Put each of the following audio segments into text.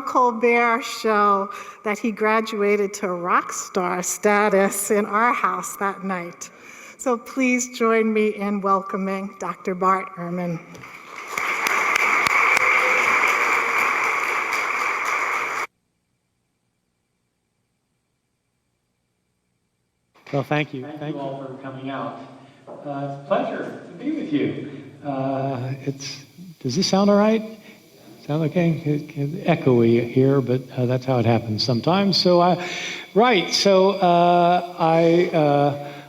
Colbert show that he graduated to rock star status in our house that night. So please join me in welcoming Dr. Bart Ehrman. Well, thank you. Thank you all for coming out. It's a pleasure to be with you. Does this sound all right? Sound okay? It's echoey here, but that's how it happens sometimes. So,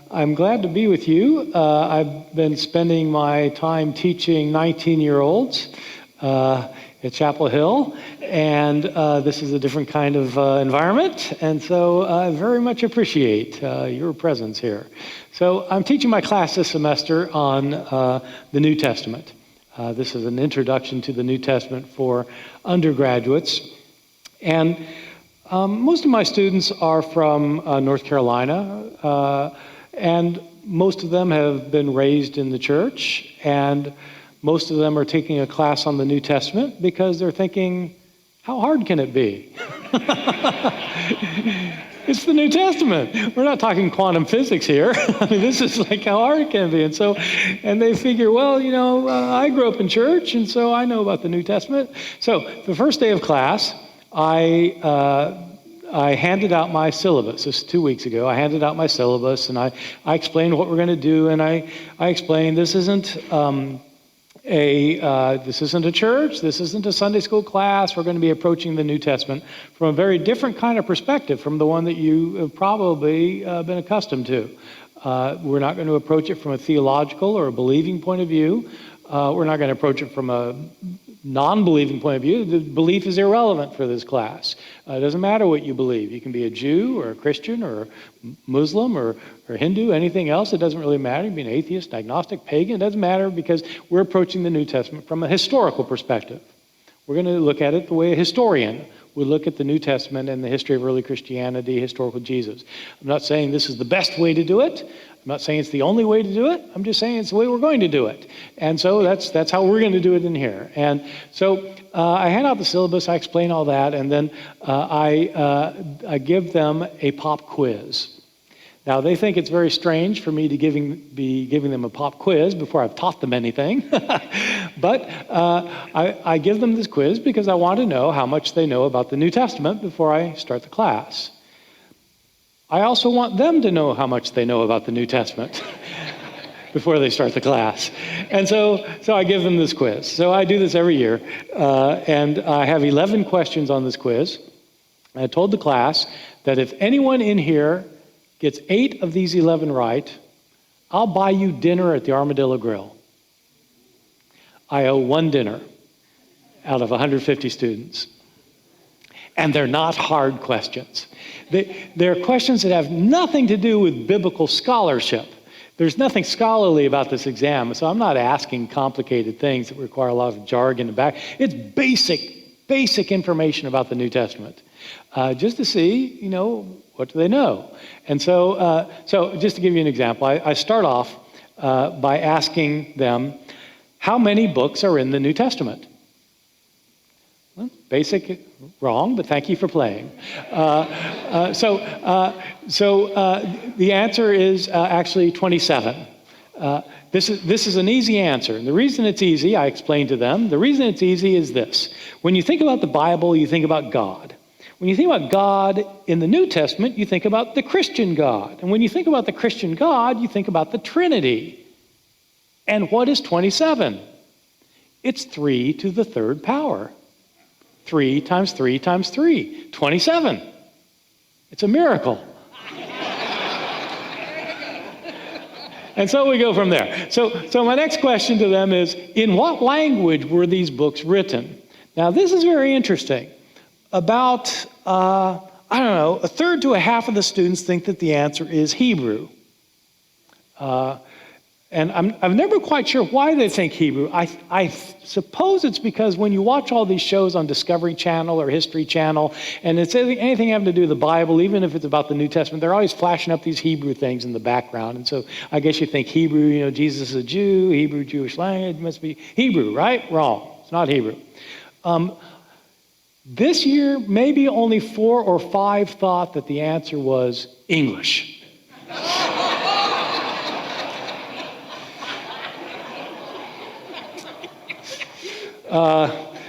I'm glad to be with you. I've been spending my time teaching 19-year-olds at Chapel Hill, and this is a different kind of environment, and so I very much appreciate your presence here. So I'm teaching my class this semester on the New Testament. This is an introduction to the New Testament for undergraduates, and most of my students are from North Carolina, and most of them have been raised in the church, and most of them are taking a class on the New Testament because they're thinking, how hard can it be? It's the New Testament. We're not talking quantum physics here. I mean, this is like how hard it can be. And they figure, well, I grew up in church, and so I know about the New Testament. So the first day of class, I handed out my syllabus. This is 2 weeks ago. I handed out my syllabus, and I explained what we're going to do, and I explained this isn't this isn't a church, this isn't a Sunday school class. We're going to be approaching the New Testament from a very different kind of perspective from the one that you have probably been accustomed to. We're not going to approach it from a theological or a believing point of view. We're not going to approach it from a non-believing point of view. The belief is irrelevant for this class. It doesn't matter what you believe. You can be a Jew or a Christian or a Muslim or Hindu, anything else. It doesn't really matter. You can be an atheist, agnostic, pagan. It doesn't matter because we're approaching the New Testament from a historical perspective. We're going to look at it the way a historian would look at the New Testament and the history of early Christianity, historical Jesus. I'm not saying this is the best way to do it. I'm not saying it's the only way to do it. I'm just saying it's the way we're going to do it. And so that's how we're going to do it in here. And so I hand out the syllabus, I explain all that, and then I give them a pop quiz. Now, they think it's very strange for me to be giving them a pop quiz before I've taught them anything. But I give them this quiz because I want to know how much they know about the New Testament before I start the class. I also want them to know how much they know about the New Testament before they start the class. And so I give them this quiz. So I do this every year. And I have 11 questions on this quiz. I told the class that if anyone in here gets 8 of these 11 right, I'll buy you dinner at the Armadillo Grill. I owe 1 dinner out of 150 students. And they're not hard questions. They're questions that have nothing to do with biblical scholarship. There's nothing scholarly about this exam, so I'm not asking complicated things that require a lot of jargon in the back. It's basic information about the New Testament, just to see, what do they know? And so just to give you an example, I start off by asking them, how many books are in the New Testament? Well, basic, wrong, but thank you for playing. So the answer is actually 27. This is an easy answer. And the reason it's easy, I explained to them, the reason it's easy is this. When you think about the Bible, you think about God. When you think about God in the New Testament, you think about the Christian God. And when you think about the Christian God, you think about the Trinity. And what is 27? It's 3 to the 3rd power. 3 times 3 times 3, 27. It's a miracle. And so we go from there. So my next question to them is, in what language were these books written? Now, this is very interesting. About, a third to a half of the students think that the answer is Hebrew. And I'm never quite sure why they think Hebrew. I suppose it's because when you watch all these shows on Discovery Channel or History Channel, and it's anything having to do with the Bible, even if it's about the New Testament, they're always flashing up these Hebrew things in the background. And so I guess you think Hebrew, Jesus is a Jew, Hebrew, Jewish language, must be Hebrew, right? Wrong. It's not Hebrew. This year, maybe only 4 or 5 thought that the answer was English.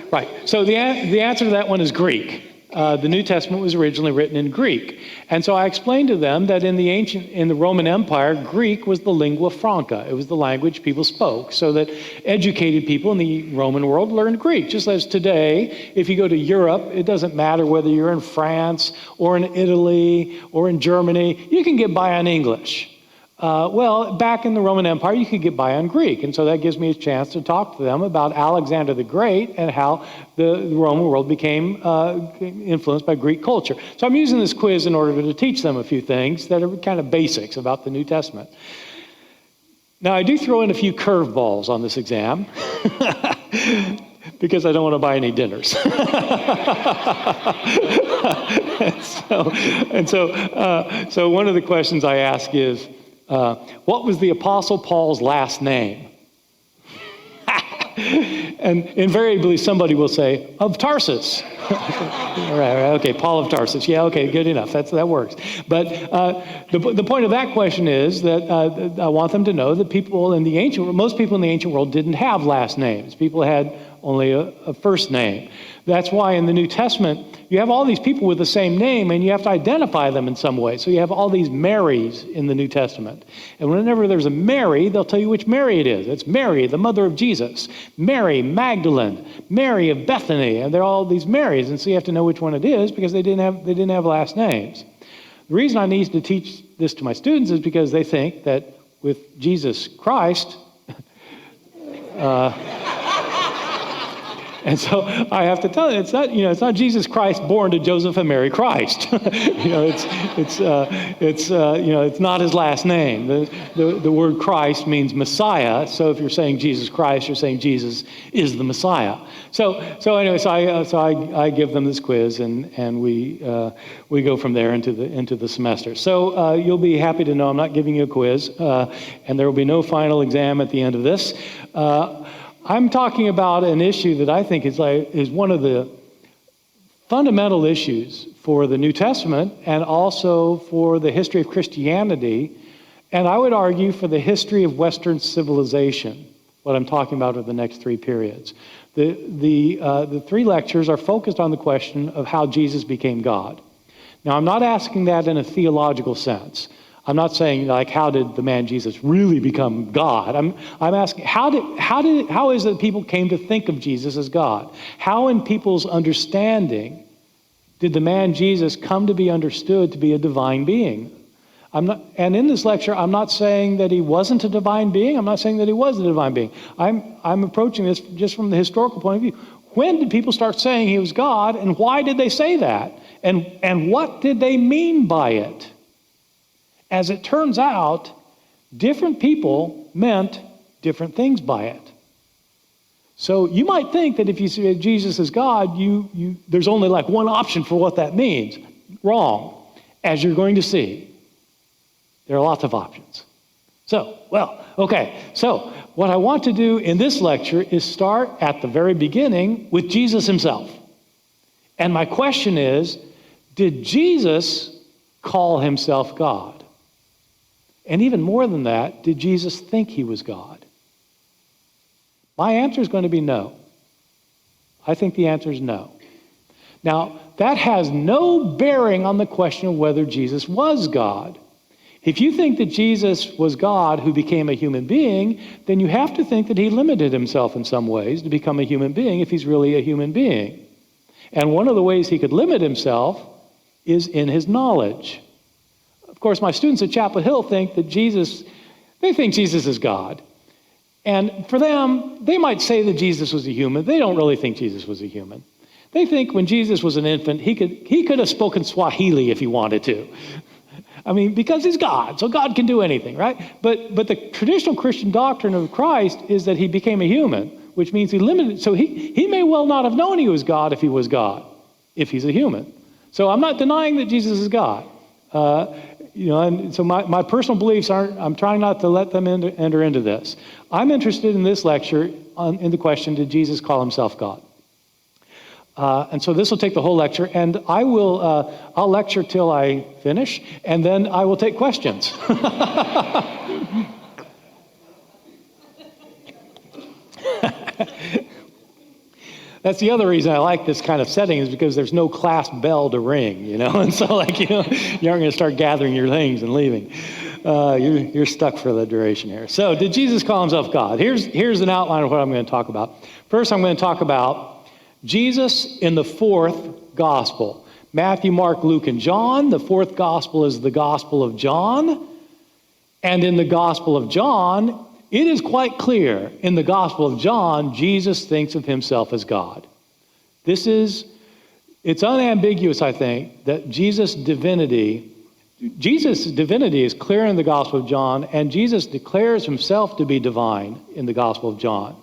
Right. So the answer to that one is Greek. The New Testament was originally written in Greek. And so I explained to them that in the Roman Empire, Greek was the lingua franca. It was the language people spoke, so that educated people in the Roman world learned Greek. Just as today, if you go to Europe, it doesn't matter whether you're in France or in Italy or in Germany, you can get by on English. Well, back in the Roman Empire, you could get by on Greek. And so that gives me a chance to talk to them about Alexander the Great and how the Roman world became influenced by Greek culture. So I'm using this quiz in order to teach them a few things that are kind of basics about the New Testament. Now, I do throw in a few curveballs on this exam because I don't want to buy any dinners. So one of the questions I ask is, what was the Apostle Paul's last name? And invariably somebody will say, of Tarsus. Right, okay, Paul of Tarsus. Yeah, okay, good enough. That works. But the point of that question is that I want them to know that most people in the ancient world didn't have last names. People had only a first name. That's why in the New Testament, you have all these people with the same name, and you have to identify them in some way. So you have all these Marys in the New Testament. And whenever there's a Mary, they'll tell you which Mary it is. It's Mary, the mother of Jesus. Mary Magdalene. Mary of Bethany. And they're all these Marys. And so you have to know which one it is because they didn't have last names. The reason I need to teach this to my students is because they think that with Jesus Christ, and so I have to tell you, it's not Jesus Christ born to Joseph and Mary Christ. It's not his last name. The word Christ means Messiah. So if you're saying Jesus Christ, you're saying Jesus is the Messiah. So I give them this quiz, and we go from there into the semester. So you'll be happy to know I'm not giving you a quiz, and there will be no final exam at the end of this. I'm talking about an issue that I think is one of the fundamental issues for the New Testament and also for the history of Christianity, and I would argue for the history of Western civilization, what I'm talking about are the next 3 periods. The 3 lectures are focused on the question of how Jesus became God. Now, I'm not asking that in a theological sense. I'm not saying like how did the man Jesus really become God. I'm asking how is it that people came to think of Jesus as God? How in people's understanding did the man Jesus come to be understood to be a divine being? And in this lecture, I'm not saying that he wasn't a divine being. I'm not saying that he was a divine being. I'm approaching this just from the historical point of view. When did people start saying he was God, and why did they say that? And what did they mean by it? As it turns out, different people meant different things by it. So you might think that if you say Jesus is God, there's only like one option for what that means. Wrong. As you're going to see, there are lots of options. So what I want to do in this lecture is start at the very beginning with Jesus himself. And my question is, did Jesus call himself God? And even more than that, did Jesus think he was God? My answer is going to be no. I think the answer is no. Now, that has no bearing on the question of whether Jesus was God. If you think that Jesus was God who became a human being, then you have to think that he limited himself in some ways to become a human being if he's really a human being. And one of the ways he could limit himself is in his knowledge. Of course, my students at Chapel Hill think Jesus is God. And for them, they might say that Jesus was a human. They don't really think Jesus was a human. They think when Jesus was an infant, he could have spoken Swahili if he wanted to. I mean, because he's God, so God can do anything, right? But the traditional Christian doctrine of Christ is that he became a human, which means he limited. So he may well not have known he was God if he was God, if he's a human. So I'm not denying that Jesus is God. And so my personal beliefs I'm trying not to let them enter into this. I'm interested in this lecture in the question, did Jesus call himself God? And so this will take the whole lecture, and I'll lecture till I finish, and then I will take questions. That's the other reason I like this kind of setting, is because there's no class bell to ring, and so you aren't going to start gathering your things and leaving. You're stuck for the duration here. So did Jesus call himself God? Here's an outline of what I'm going to talk about. First, I'm going to talk about Jesus in the fourth gospel. Matthew, Mark, Luke, and John. The fourth gospel is the Gospel of John. And in the Gospel of John, it is quite clear in the Gospel of John, Jesus thinks of himself as God. It's unambiguous, I think, that Jesus' divinity is clear in the Gospel of John, and Jesus declares himself to be divine in the Gospel of John.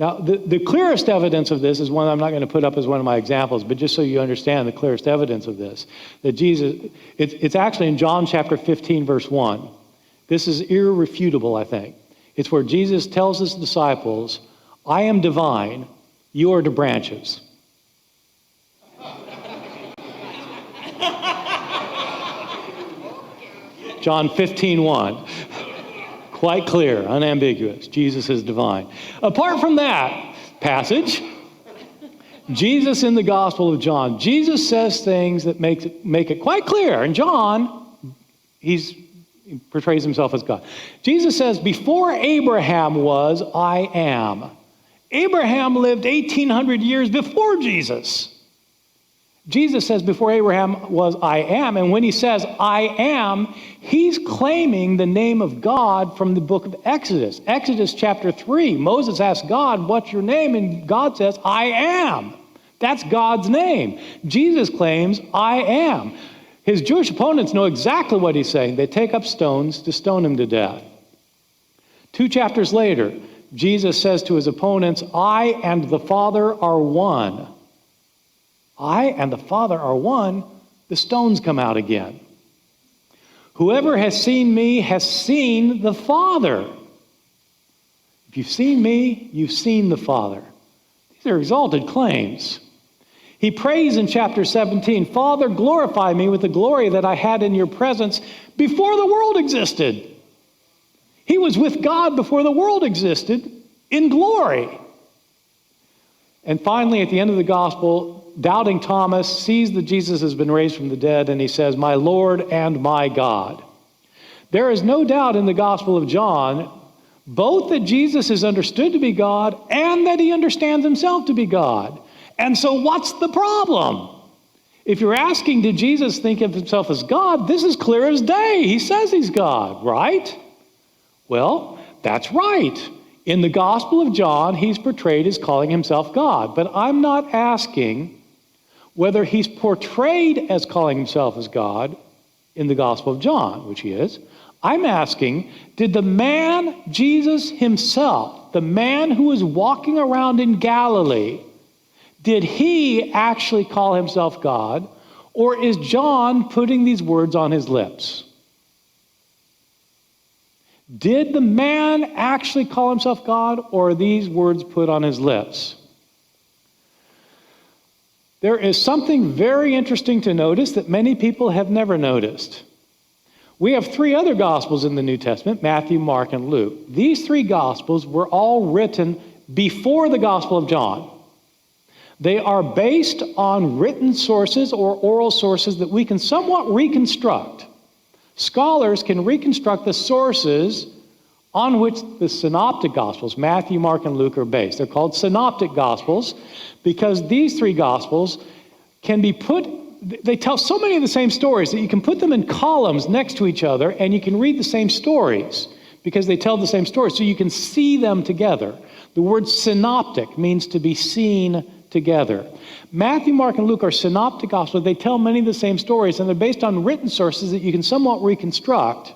Now, the clearest evidence of this is one I'm not going to put up as one of my examples, but just so you understand the clearest evidence of this, that it's actually in John chapter 15, verse 1. This is irrefutable, I think. It's where Jesus tells his disciples, I am divine, you are the branches. John 15:1. Quite clear, unambiguous. Jesus is divine. Apart from that passage, Jesus in the Gospel of John, Jesus says things that make it quite clear. In John, he portrays himself as God. Jesus says, before Abraham was, I am. Abraham lived 1,800 years before Jesus. Jesus says, before Abraham was, I am. And when he says, I am, he's claiming the name of God from the book of Exodus. Exodus chapter 3, Moses asked God, what's your name? And God says, I am. That's God's name. Jesus claims, I am. His Jewish opponents know exactly what he's saying. They take up stones to stone him to death. 2 chapters later, Jesus says to his opponents, I and the Father are one. I and the Father are one. The stones come out again. Whoever has seen me has seen the Father. If you've seen me, you've seen the Father. These are exalted claims. He prays in chapter 17, Father, glorify me with the glory that I had in your presence before the world existed. He was with God before the world existed in glory. And finally, at the end of the gospel, doubting Thomas sees that Jesus has been raised from the dead, and he says, my Lord and my God. There is no doubt in the Gospel of John, both that Jesus is understood to be God and that he understands himself to be God. And so what's the problem? If you're asking, did Jesus think of himself as God? This is clear as day. He says he's God, right? Well, that's right. In the Gospel of John, he's portrayed as calling himself God. But I'm not asking whether he's portrayed as calling himself as God in the Gospel of John, which he is. I'm asking, did the man Jesus himself, the man who was walking around in Galilee, did he actually call himself God, or is John putting these words on his lips? Did the man actually call himself God, or are these words put on his lips? There is something very interesting to notice that many people have never noticed. We have 3 other Gospels in the New Testament, Matthew, Mark, and Luke. These 3 Gospels were all written before the Gospel of John. They are based on written sources or oral sources that we can somewhat reconstruct. Scholars can reconstruct the sources on which the synoptic Gospels, Matthew, Mark, and Luke, are based. They're called synoptic Gospels because these 3 Gospels can be they tell so many of the same stories that you can put them in columns next to each other and you can read the same stories because they tell the same stories, so you can see them together. The word synoptic means to be seen together. Matthew, Mark, and Luke are synoptic gospels. They tell many of the same stories, and they're based on written sources that you can somewhat reconstruct.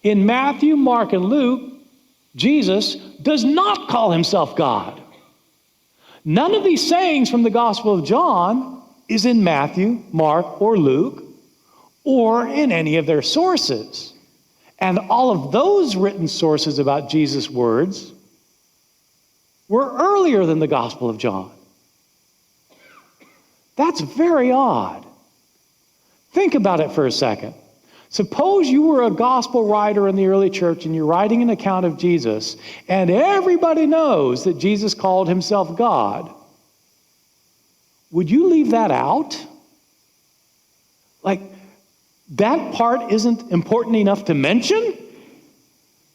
In Matthew, Mark, and Luke, Jesus does not call himself God. None of these sayings from the Gospel of John is in Matthew, Mark, or Luke, or in any of their sources. And all of those written sources about Jesus' words were earlier than the Gospel of John. That's very odd. Think about it for a second. Suppose you were a gospel writer in the early church and you're writing an account of Jesus, and everybody knows that Jesus called himself God. Would you leave that out? Like, that part isn't important enough to mention?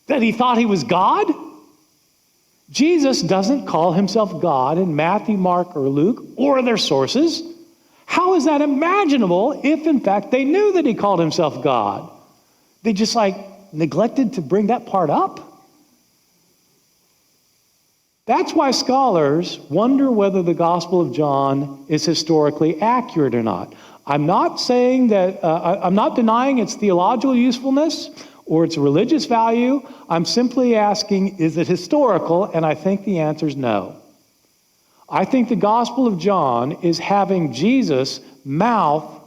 That he thought he was God? Jesus doesn't call himself God in Matthew, Mark, or Luke, or their sources. How is that imaginable if, in fact, they knew that he called himself God? They just, neglected to bring that part up? That's why scholars wonder whether the Gospel of John is historically accurate or not. I'm not saying that, I'm not denying its theological usefulness or its religious value. I'm simply asking, is it historical? And I think the answer is no. I think the Gospel of John is having Jesus mouth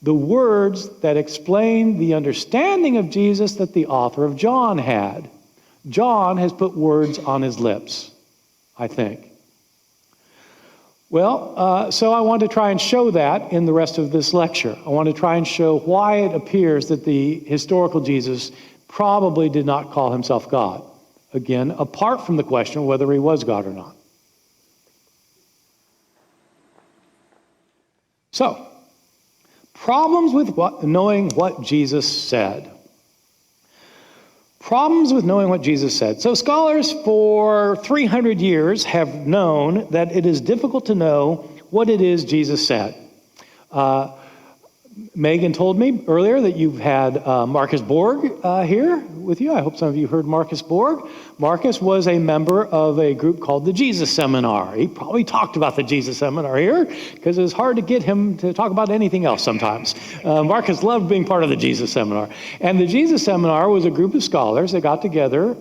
the words that explain the understanding of Jesus that the author of John had. John has put words on his lips, I think. Well, so I want to try and show that in the rest of this lecture. I want to try and show why it appears that the historical Jesus probably did not call himself God. Again, apart from the question of whether he was God or not. So, problems with knowing what Jesus said. Problems with knowing what Jesus said. So scholars for 300 years have known that it is difficult to know what it is Jesus said. Megan told me earlier that you've had Marcus Borg here with you. I hope some of you heard Marcus Borg. Marcus was a member of a group called the Jesus Seminar. He probably talked about the Jesus Seminar here because it's hard to get him to talk about anything else sometimes. Marcus loved being part of the Jesus Seminar. And the Jesus Seminar was a group of scholars that got together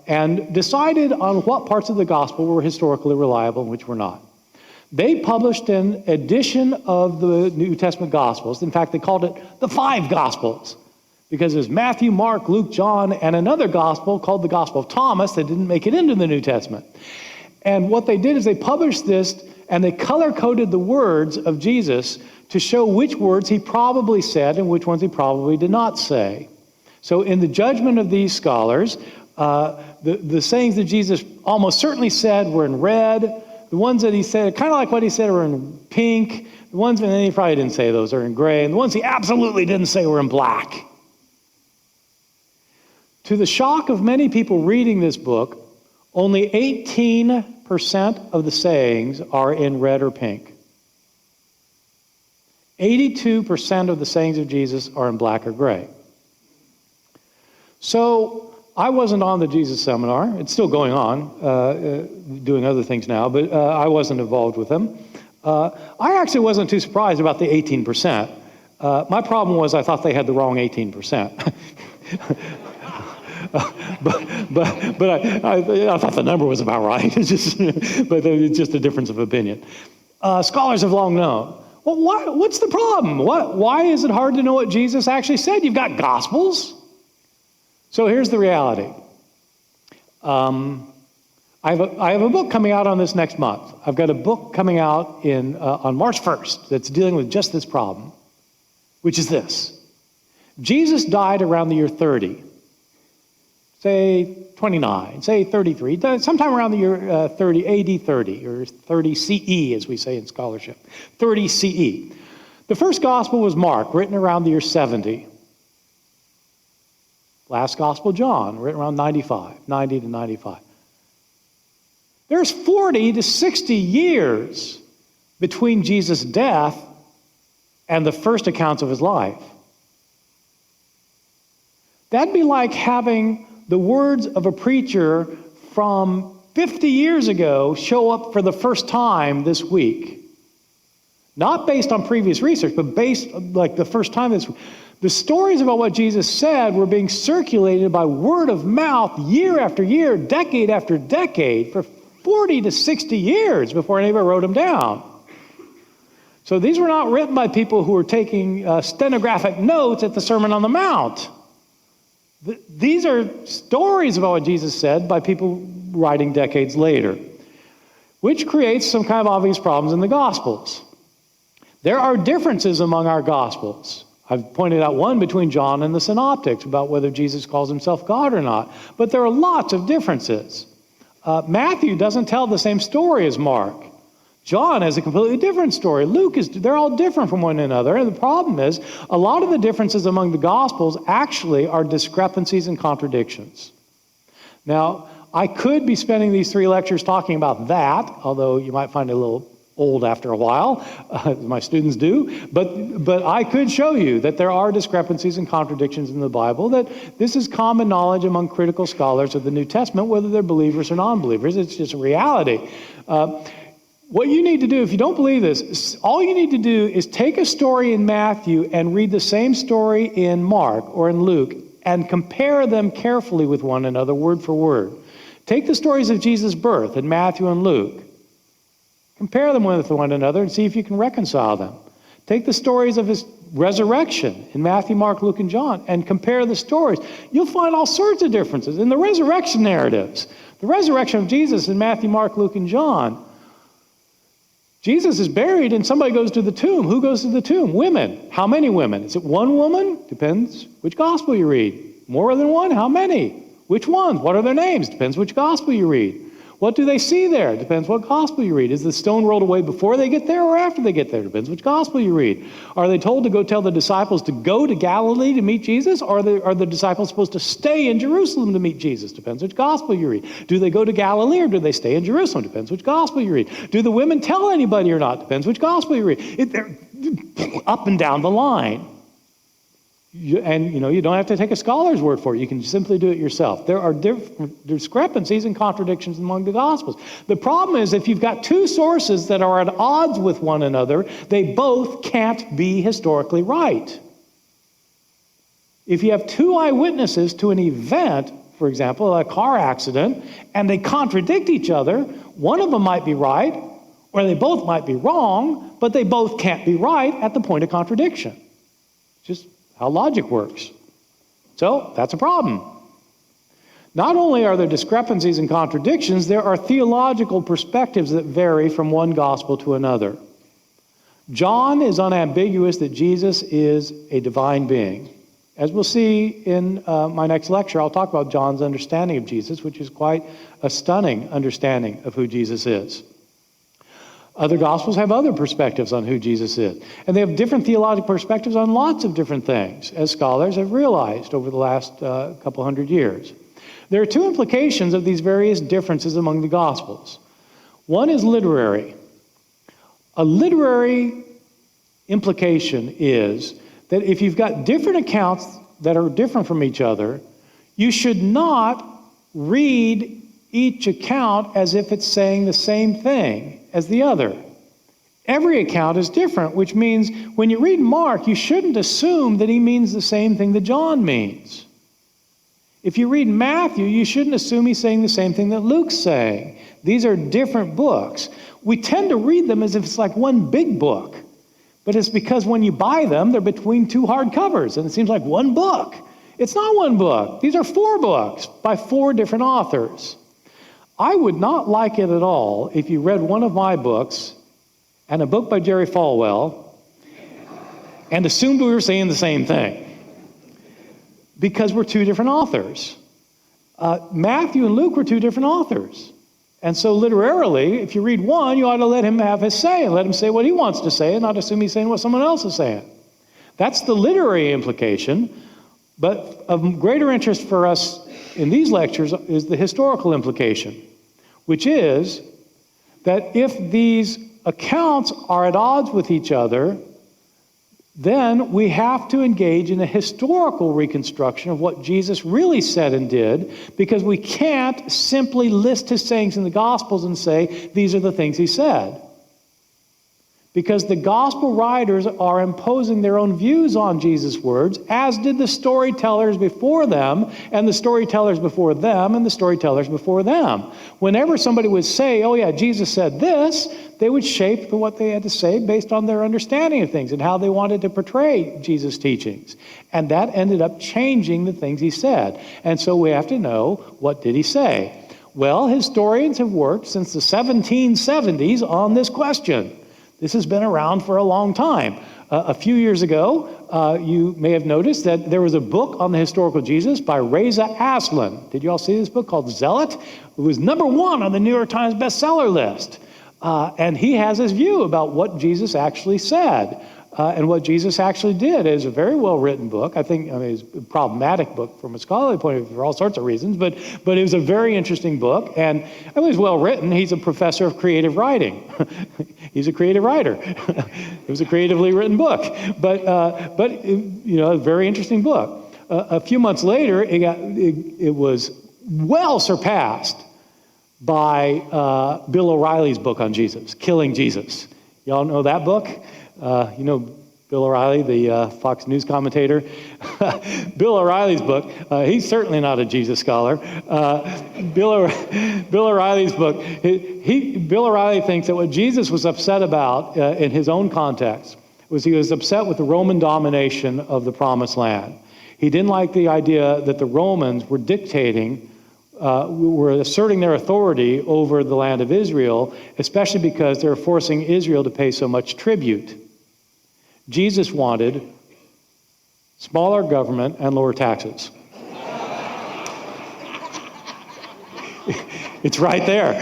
and decided on what parts of the gospel were historically reliable and which were not. They published an edition of the New Testament Gospels. In fact, they called it the 5 Gospels because there's Matthew, Mark, Luke, John, and another gospel called the Gospel of Thomas that didn't make it into the New Testament. And what they did is they published this and they color-coded the words of Jesus to show which words he probably said and which ones he probably did not say. So in the judgment of these scholars, the sayings that Jesus almost certainly said were in red. The ones that he said, kind of like what he said, were in pink. The ones that he probably didn't say those are in gray. And the ones he absolutely didn't say were in black. To the shock of many people reading this book, only 18% of the sayings are in red or pink. 82% of the sayings of Jesus are in black or gray. So I wasn't on the Jesus Seminar. It's still going on, doing other things now, but I wasn't involved with them. I actually wasn't too surprised about the 18%. My problem was I thought they had the wrong 18%. but I thought the number was about right. But it's just a difference of opinion. Scholars have long known. Well, what's the problem? Why is it hard to know what Jesus actually said? You've got Gospels. So here's the reality. I have a book coming out on this next month. I've got a book coming out on March 1st that's dealing with just this problem, which is this. Jesus died around the year 30, say 29, say 33, sometime around the year 30, AD 30, or 30 CE, as we say in scholarship, 30 CE. The first gospel was Mark, written around the year 70. Last Gospel, John, written around 90 to 95. There's 40 to 60 years between Jesus' death and the first accounts of his life. That'd be like having the words of a preacher from 50 years ago show up for the first time this week. Not based on previous research, but based like the first time this week. The stories about what Jesus said were being circulated by word of mouth year after year, decade after decade, for 40 to 60 years before anybody wrote them down. So these were not written by people who were taking stenographic notes at the Sermon on the Mount. These are stories about what Jesus said by people writing decades later, which creates some kind of obvious problems in the Gospels. There are differences among our Gospels. I've pointed out one between John and the Synoptics about whether Jesus calls himself God or not. But there are lots of differences. Matthew doesn't tell the same story as Mark. John has a completely different story. They're all different from one another. And the problem is, a lot of the differences among the Gospels actually are discrepancies and contradictions. Now, I could be spending these 3 lectures talking about that, although you might find it a little old after a while, my students do, but I could show you that there are discrepancies and contradictions in the Bible, that this is common knowledge among critical scholars of the New Testament, whether they're believers or non-believers. It's just a reality. What you need to do, if you don't believe this, all you need to do is take a story in Matthew and read the same story in Mark or in Luke and compare them carefully with one another, word for word. Take the stories of Jesus' birth in Matthew and Luke. Compare them with one another and see if you can reconcile them. Take the stories of his resurrection in Matthew, Mark, Luke, and John and compare the stories. You'll find all sorts of differences in the resurrection narratives. The resurrection of Jesus in Matthew, Mark, Luke, and John. Jesus is buried and somebody goes to the tomb. Who goes to the tomb? Women. How many women? Is it one woman? Depends which gospel you read. More than one? How many? Which ones? What are their names? Depends which gospel you read. What do they see there? Depends what gospel you read. Is the stone rolled away before they get there or after they get there? Depends which gospel you read. Are they told to go tell the disciples to go to Galilee to meet Jesus? Or are the disciples supposed to stay in Jerusalem to meet Jesus? Depends which gospel you read. Do they go to Galilee or do they stay in Jerusalem? Depends which gospel you read. Do the women tell anybody or not? Depends which gospel you read. They're up and down the line. You don't have to take a scholar's word for it. You can simply do it yourself. There are discrepancies and contradictions among the Gospels. The problem is if you've got 2 sources that are at odds with one another, they both can't be historically right. If you have 2 eyewitnesses to an event, for example, a car accident, and they contradict each other, one of them might be right, or they both might be wrong, but they both can't be right at the point of contradiction. Just how logic works. So that's a problem. Not only are there discrepancies and contradictions, there are theological perspectives that vary from one gospel to another. John is unambiguous that Jesus is a divine being. As we'll see in my next lecture, I'll talk about John's understanding of Jesus, which is quite a stunning understanding of who Jesus is. Other gospels have other perspectives on who Jesus is. And they have different theological perspectives on lots of different things, as scholars have realized over the last couple hundred years. There are 2 implications of these various differences among the gospels. One is literary. A literary implication is that if you've got different accounts that are different from each other, you should not read each account as if it's saying the same thing as the other. Every account is different, which means when you read Mark, you shouldn't assume that he means the same thing that John means. If you read Matthew, you shouldn't assume he's saying the same thing that Luke's saying. These are different books. We tend to read them as if it's like one big book, but it's because when you buy them, they're between 2 hardcovers, and it seems like one book. It's not one book. These are 4 books by 4 different authors. I would not like it at all if you read one of my books and a book by Jerry Falwell and assumed we were saying the same thing, because we're 2 different authors. Matthew and Luke were 2 different authors. And so literarily, if you read one, you ought to let him have his say and let him say what he wants to say and not assume he's saying what someone else is saying. That's the literary implication. But of greater interest for us in these lectures is the historical implication, which is that if these accounts are at odds with each other, then we have to engage in a historical reconstruction of what Jesus really said and did, because we can't simply list his sayings in the Gospels and say, these are the things he said. Because the gospel writers are imposing their own views on Jesus' words, as did the storytellers before them, and the storytellers before them, and the storytellers before them. Whenever somebody would say, oh yeah, Jesus said this, they would shape what they had to say based on their understanding of things and how they wanted to portray Jesus' teachings. And that ended up changing the things he said. And so we have to know, what did he say? Well, historians have worked since the 1770s on this question. This has been around for a long time. A few years ago, you may have noticed that there was a book on the historical Jesus by Reza Aslan. Did you all see this book called Zealot? It was #1 on the New York Times bestseller list. And he has his view about what Jesus actually said and what Jesus actually did. It's a very well-written book. It's a problematic book from a scholarly point of view for all sorts of reasons, but it was a very interesting book, and it was well-written. He's a professor of creative writing. He's a creative writer. It was a creatively written book, but a very interesting book. A few months later, it was well surpassed by Bill O'Reilly's book on Jesus, Killing Jesus. Y'all know that book? Bill O'Reilly, the Fox News commentator. Bill O'Reilly's book, he's certainly not a Jesus scholar. Bill O'Reilly's book, Bill O'Reilly thinks that what Jesus was upset about in his own context was he was upset with the Roman domination of the Promised Land. He didn't like the idea that the Romans were dictating, were asserting their authority over the land of Israel, especially because they were forcing Israel to pay so much tribute. Jesus wanted smaller government and lower taxes. It's right there.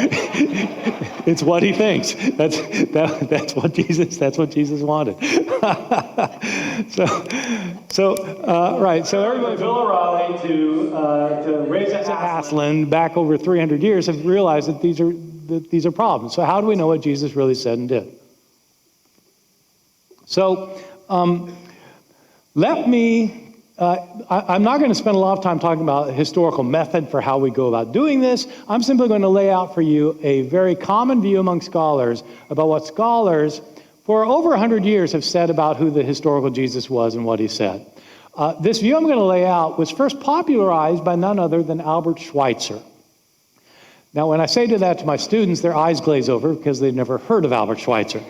It's what he thinks. That's what Jesus wanted. So everybody, Bill O'Reilly to Reza Aslan back over 300 years have realized that these are problems. So how do we know what Jesus really said and did? So I'm not going to spend a lot of time talking about a historical method for how we go about doing this. I'm simply going to lay out for you a very common view among scholars about what scholars for over 100 years have said about who the historical Jesus was and what he said. This view I'm going to lay out was first popularized by none other than Albert Schweitzer. Now, when I say that to my students, their eyes glaze over because they've never heard of Albert Schweitzer.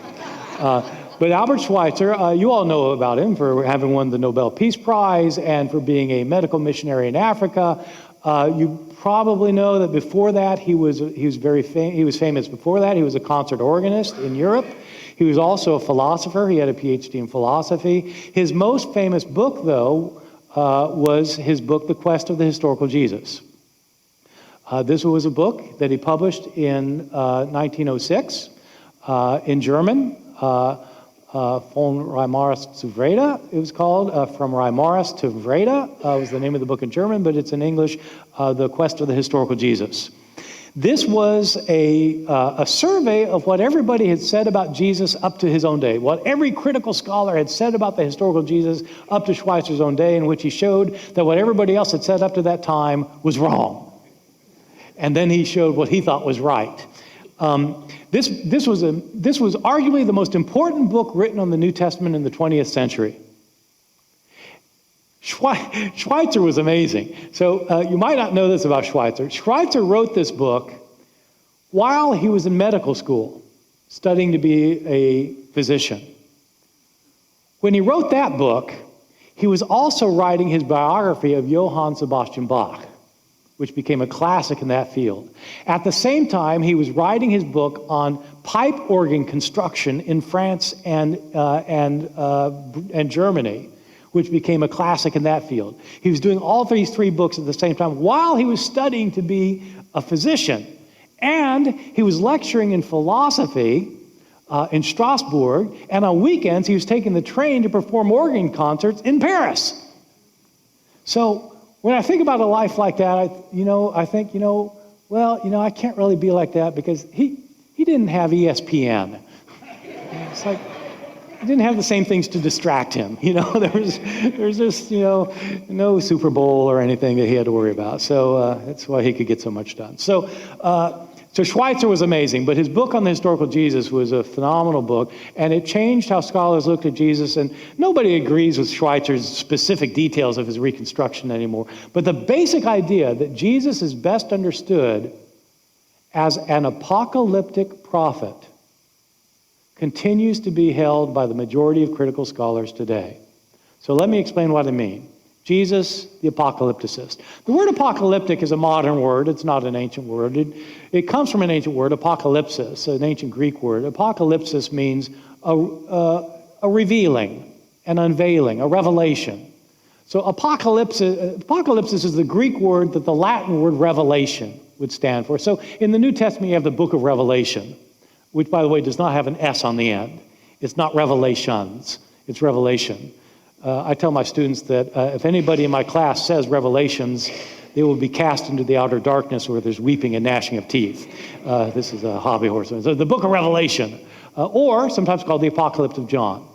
But Albert Schweitzer, you all know about him for having won the Nobel Peace Prize and for being a medical missionary in Africa. You probably know that before that he was famous. Before that, he was a concert organist in Europe. He was also a philosopher. He had a PhD in philosophy. His most famous book, though, was his book, The Quest of the Historical Jesus. This was a book that he published in 1906 in German. Von Reimarus zu Vrede, it was called. From Reimarus to Vrede was the name of the book in German, but it's in English, The Quest of the Historical Jesus. This was a survey of what everybody had said about Jesus up to his own day, what every critical scholar had said about the historical Jesus up to Schweitzer's own day, in which he showed that what everybody else had said up to that time was wrong. And then he showed what he thought was right. This was arguably the most important book written on the New Testament in the 20th century. Schweitzer was amazing. So you might not know this about Schweitzer. Schweitzer wrote this book while he was in medical school, studying to be a physician. When he wrote that book, he was also writing his biography of Johann Sebastian Bach, which became a classic in that field. At the same time, he was writing his book on pipe organ construction in France and Germany, which became a classic in that field. He was doing all these three books at the same time while he was studying to be a physician. And he was lecturing in philosophy in Strasbourg, and on weekends he was taking the train to perform organ concerts in Paris. So when I think about a life like that, I think, I can't really be like that because he didn't have ESPN. It's like he didn't have the same things to distract him. There's just no Super Bowl or anything that he had to worry about. So that's why he could get so much done. So Schweitzer was amazing, but his book on the historical Jesus was a phenomenal book, and it changed how scholars looked at Jesus. And nobody agrees with Schweitzer's specific details of his reconstruction anymore. But the basic idea that Jesus is best understood as an apocalyptic prophet continues to be held by the majority of critical scholars today. So let me explain what I mean. Jesus, the apocalypticist. The word apocalyptic is a modern word. It's not an ancient word. It comes from an ancient word, apocalypsis, an ancient Greek word. Apocalypsis means a revealing, an unveiling, a revelation. So apocalypse is the Greek word that the Latin word revelation would stand for. So in the New Testament, you have the book of Revelation, which, by the way, does not have an S on the end. It's not revelations, it's revelation. I tell my students that if anybody in my class says revelations, they will be cast into the outer darkness where there's weeping and gnashing of teeth. This is a hobby horse. So the book of Revelation, or sometimes called the Apocalypse of John.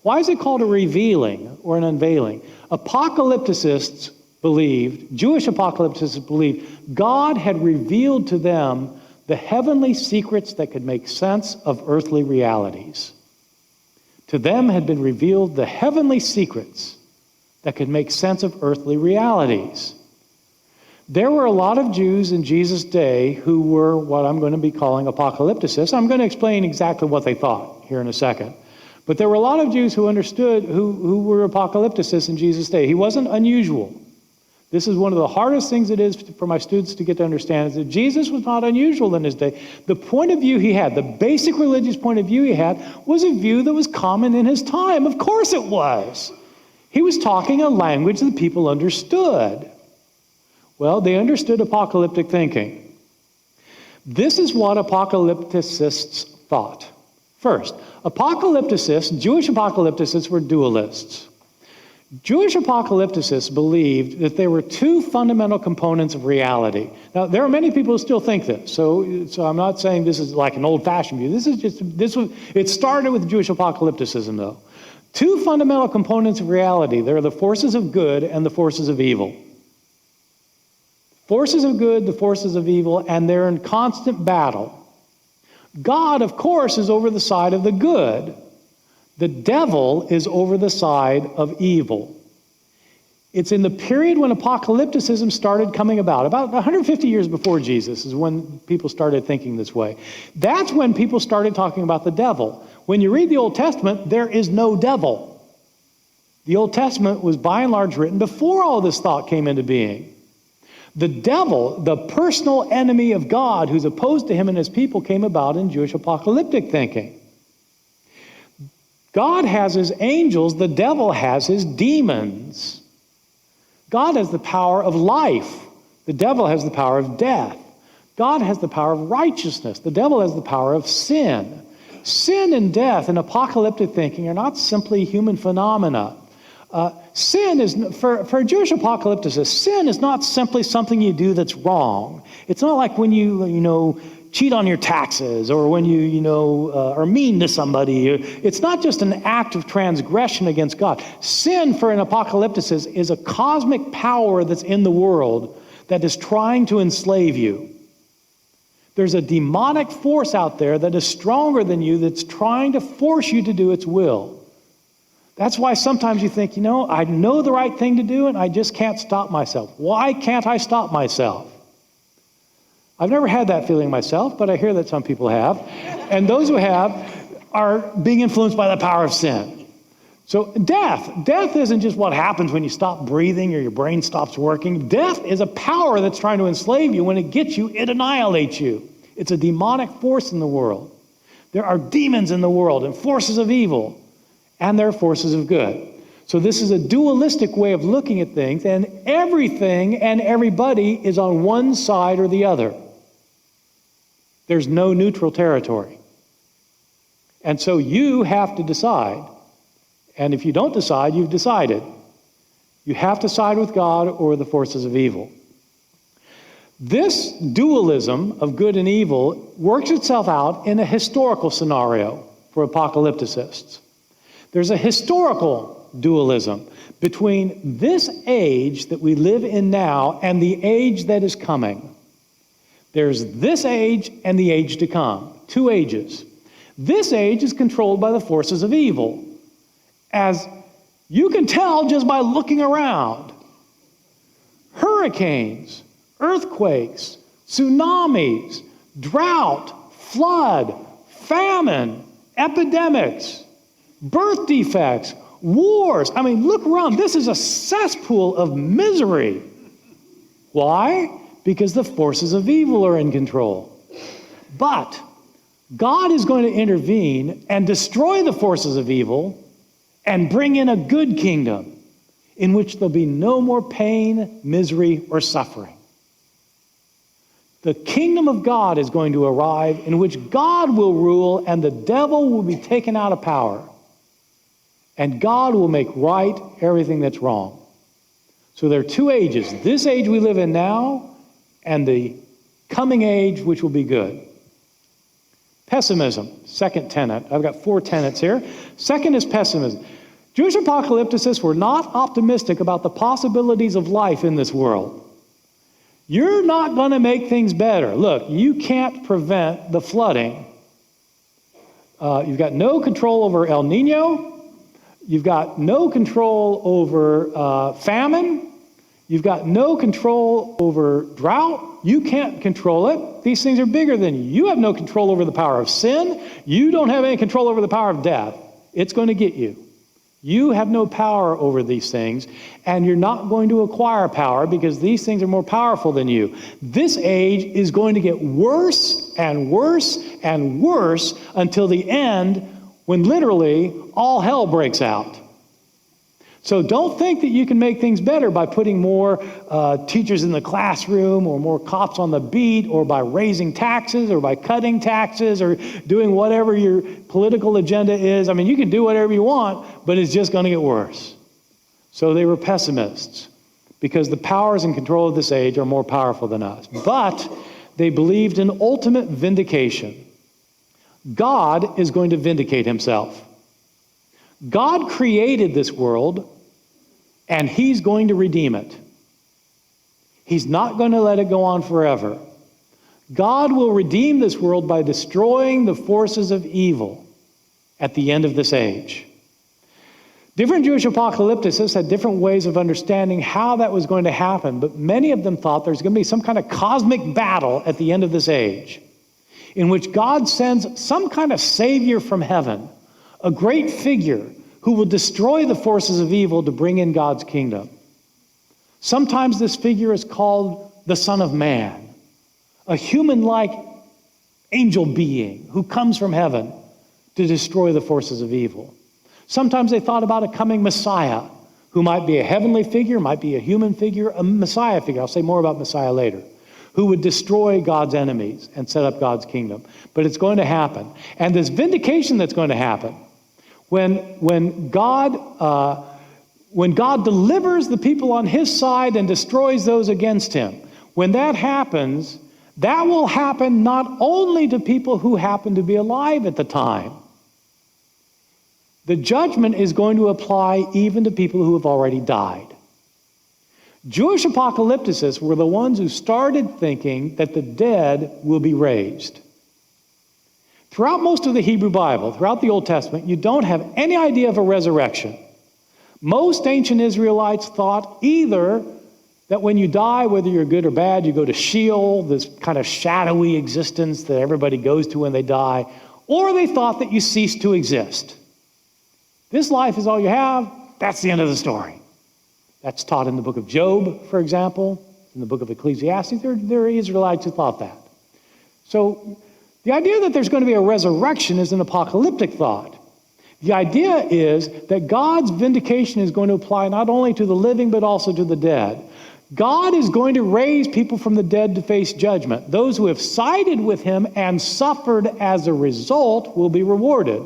Why is it called a revealing or an unveiling? Apocalypticists believed, Jewish apocalypticists believed, God had revealed to them the heavenly secrets that could make sense of earthly realities. To them had been revealed the heavenly secrets that could make sense of earthly realities. There were a lot of Jews in Jesus' day who were what I'm going to be calling apocalypticists. I'm going to explain exactly what they thought here in a second. But there were a lot of Jews who understood, who were apocalypticists in Jesus' day. He wasn't unusual. This is one of the hardest things it is for my students to get to understand, is that Jesus was not unusual in his day. The point of view he had, the basic religious point of view he had, was a view that was common in his time. Of course it was. He was talking a language that people understood. Well, they understood apocalyptic thinking. This is what apocalypticists thought. First, apocalypticists, Jewish apocalypticists, were dualists. Jewish apocalypticists believed that there were two fundamental components of reality. Now, there are many people who still think this, so I'm not saying this is like an old-fashioned view. It started with Jewish apocalypticism, though. Two fundamental components of reality. There are the forces of good and the forces of evil. Forces of good, the forces of evil, and they're in constant battle. God, of course, is over the side of the good. The devil is over the side of evil. It's in the period when apocalypticism started coming about 150 years before Jesus is when people started thinking this way. That's when people started talking about the devil. When you read the Old Testament, there is no devil. The Old Testament was by and large written before all this thought came into being. The devil, the personal enemy of God who's opposed to him and his people, came about in Jewish apocalyptic thinking. God has his angels, the devil has his demons. God has the power of life. The devil has the power of death. God has the power of righteousness. The devil has the power of sin. Sin and death in apocalyptic thinking are not simply human phenomena. Sin is, for Jewish apocalypticists, sin is not simply something you do that's wrong. It's not like when you cheat on your taxes, or when you are mean to somebody. It's not just an act of transgression against God. Sin for an apocalypticist is a cosmic power that's in the world that is trying to enslave you. There's a demonic force out there that is stronger than you that's trying to force you to do its will. That's why sometimes you think, I know the right thing to do and I just can't stop myself. Why can't I stop myself? I've never had that feeling myself, but I hear that some people have. And those who have are being influenced by the power of sin. So death isn't just what happens when you stop breathing or your brain stops working. Death is a power that's trying to enslave you. When it gets you, it annihilates you. It's a demonic force in the world. There are demons in the world and forces of evil, and there are forces of good. So this is a dualistic way of looking at things, and everything and everybody is on one side or the other. There's no neutral territory. And so you have to decide. And if you don't decide, you've decided. You have to side with God or the forces of evil. This dualism of good and evil works itself out in a historical scenario for apocalypticists. There's a historical dualism between this age that we live in now and the age that is coming. There's this age and the age to come. Two ages. This age is controlled by the forces of evil, as you can tell just by looking around. Hurricanes, earthquakes, tsunamis, drought, flood, famine, epidemics, birth defects, wars. I mean, look around. This is a cesspool of misery. Why? Because the forces of evil are in control. But God is going to intervene and destroy the forces of evil and bring in a good kingdom in which there'll be no more pain, misery, or suffering. The kingdom of God is going to arrive in which God will rule and the devil will be taken out of power. And God will make right everything that's wrong. So there are two ages, this age we live in now and the coming age which will be good. Pessimism, second tenet. I've got 4 tenets here. Second is pessimism. Jewish apocalypticists were not optimistic about the possibilities of life in this world. You're not going to make things better. Look, you can't prevent the flooding. You've got no control over El Nino. You've got no control over famine. You've got no control over drought. You can't control it. These things are bigger than you. You have no control over the power of sin. You don't have any control over the power of death. It's going to get you. You have no power over these things, and you're not going to acquire power because these things are more powerful than you. This age is going to get worse and worse and worse until the end, when literally all hell breaks out. So don't think that you can make things better by putting more teachers in the classroom or more cops on the beat or by raising taxes or by cutting taxes or doing whatever your political agenda is. I mean, you can do whatever you want, but it's just going to get worse. So they were pessimists because the powers in control of this age are more powerful than us. But they believed in ultimate vindication. God is going to vindicate himself. God created this world, and he's going to redeem it. He's not going to let it go on forever. God will redeem this world by destroying the forces of evil at the end of this age. Different Jewish apocalypticists had different ways of understanding how that was going to happen, but many of them thought there's going to be some kind of cosmic battle at the end of this age, in which God sends some kind of savior from heaven, a great figure who will destroy the forces of evil to bring in God's kingdom. Sometimes this figure is called the Son of Man, a human-like angel being who comes from heaven to destroy the forces of evil. Sometimes they thought about a coming Messiah who might be a heavenly figure, might be a human figure, a Messiah figure. I'll say more about Messiah later, who would destroy God's enemies and set up God's kingdom. But it's going to happen. And this vindication that's going to happen, when God delivers the people on his side and destroys those against him, when that happens, that will happen not only to people who happen to be alive at the time. The judgment is going to apply even to people who have already died. Jewish apocalypticists were the ones who started thinking that the dead will be raised. Throughout most of the Hebrew Bible, throughout the Old Testament, you don't have any idea of a resurrection. Most ancient Israelites thought either that when you die, whether you're good or bad, you go to Sheol, this kind of shadowy existence that everybody goes to when they die, or they thought that you cease to exist. This life is all you have, that's the end of the story. That's taught in the book of Job, for example, in the book of Ecclesiastes. There are Israelites who thought that. So the idea that there's going to be a resurrection is an apocalyptic thought. The idea is that God's vindication is going to apply not only to the living but also to the dead. God is going to raise people from the dead to face judgment. Those who have sided with him and suffered as a result will be rewarded.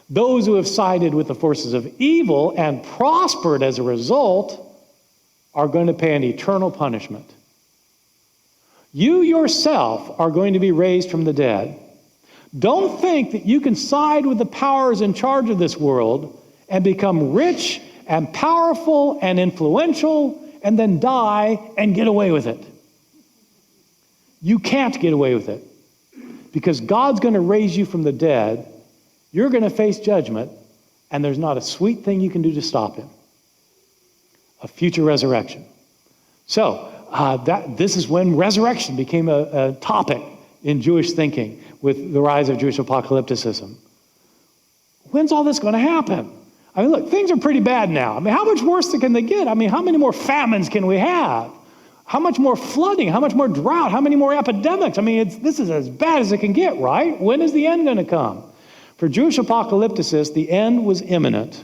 Those who have sided with the forces of evil and prospered as a result are going to pay an eternal punishment. You yourself are going to be raised from the dead. Don't think that you can side with the powers in charge of this world and become rich and powerful and influential and then die and get away with it. You can't get away with it because God's going to raise you from the dead. You're going to face judgment, and there's not a sweet thing you can do to stop him. A future resurrection. So, this is when resurrection became a topic in Jewish thinking with the rise of Jewish apocalypticism. When's all this going to happen? I mean, look, things are pretty bad now. I mean, how much worse can they get? I mean, how many more famines can we have? How much more flooding? How much more drought? How many more epidemics? I mean, this is as bad as it can get, right? When is the end going to come? For Jewish apocalypticists, the end was imminent.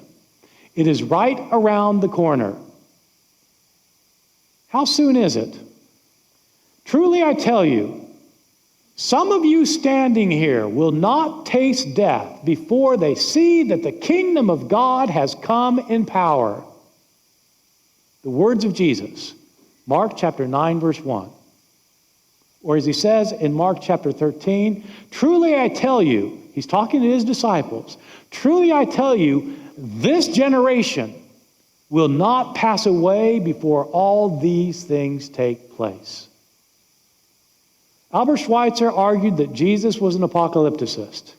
It is right around the corner. How soon is it? Truly I tell you, some of you standing here will not taste death before they see that the kingdom of God has come in power. The words of Jesus, Mark chapter 9, verse 1. Or as he says in Mark chapter 13, truly I tell you, he's talking to his disciples, truly I tell you, this generation will not pass away before all these things take place. Albert Schweitzer argued that Jesus was an apocalypticist.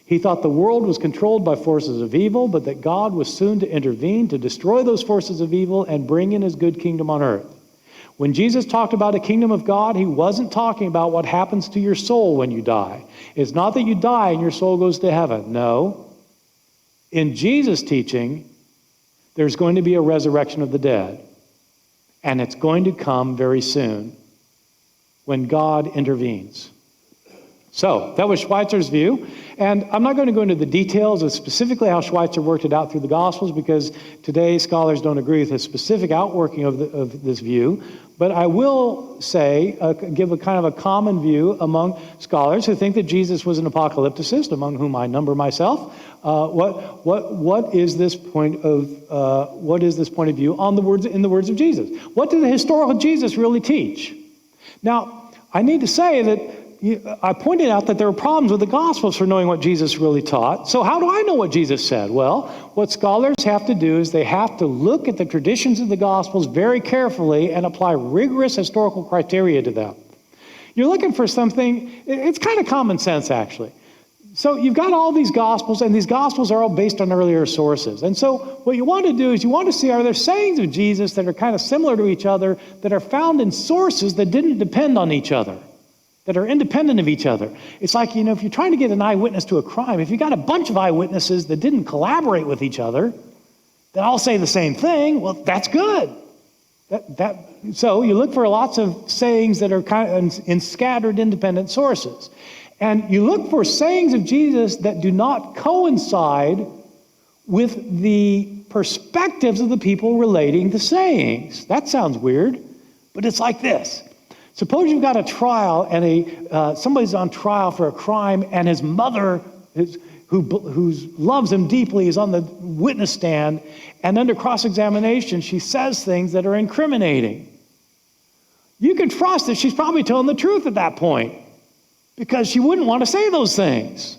He thought the world was controlled by forces of evil, but that God was soon to intervene to destroy those forces of evil and bring in his good kingdom on earth. When Jesus talked about a kingdom of God, he wasn't talking about what happens to your soul when you die. It's not that you die and your soul goes to heaven. No. In Jesus' teaching, there's going to be a resurrection of the dead, and it's going to come very soon when God intervenes. So that was Schweitzer's view, and I'm not going to go into the details of specifically how Schweitzer worked it out through the Gospels, because today scholars don't agree with his specific outworking of this view. But I will say, give a kind of a common view among scholars who think that Jesus was an apocalypticist, among whom I number myself. What is this point of view on in the words of Jesus? What did the historical Jesus really teach? Now, I need to say that I pointed out that there are problems with the Gospels for knowing what Jesus really taught. So how do I know what Jesus said? Well, what scholars have to do is they have to look at the traditions of the Gospels very carefully and apply rigorous historical criteria to them. You're looking for something, it's kind of common sense, actually. So you've got all these Gospels, and these Gospels are all based on earlier sources. And so what you want to do is you want to see, are there sayings of Jesus that are kind of similar to each other that are found in sources that didn't depend on each other, that are independent of each other? It's like, if you're trying to get an eyewitness to a crime, if you got a bunch of eyewitnesses that didn't collaborate with each other, that all say the same thing, well, that's good. So you look for lots of sayings that are kind of in scattered independent sources. And you look for sayings of Jesus that do not coincide with the perspectives of the people relating the sayings. That sounds weird, but it's like this. Suppose you've got a trial and somebody's on trial for a crime, and his mother, who loves him deeply, is on the witness stand, and under cross-examination, she says things that are incriminating. You can trust that she's probably telling the truth at that point, because she wouldn't want to say those things,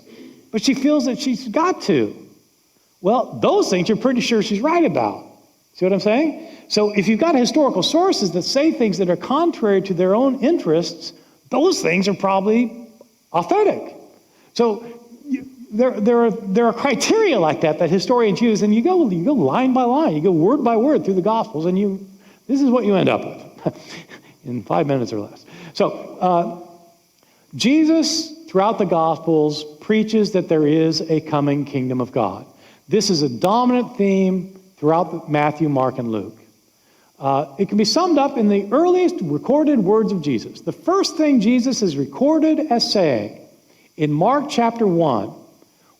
but she feels that she's got to. Well, those things you're pretty sure she's right about. See what I'm saying? So if you've got historical sources that say things that are contrary to their own interests, those things are probably authentic. So there are criteria like that historians use, and you go line by line, you go word by word through the Gospels, and this is what you end up with in 5 minutes or less. So Jesus, throughout the Gospels, preaches that there is a coming kingdom of God. This is a dominant theme throughout Matthew, Mark, and Luke. It can be summed up in the earliest recorded words of Jesus. The first thing Jesus is recorded as saying in Mark chapter 1,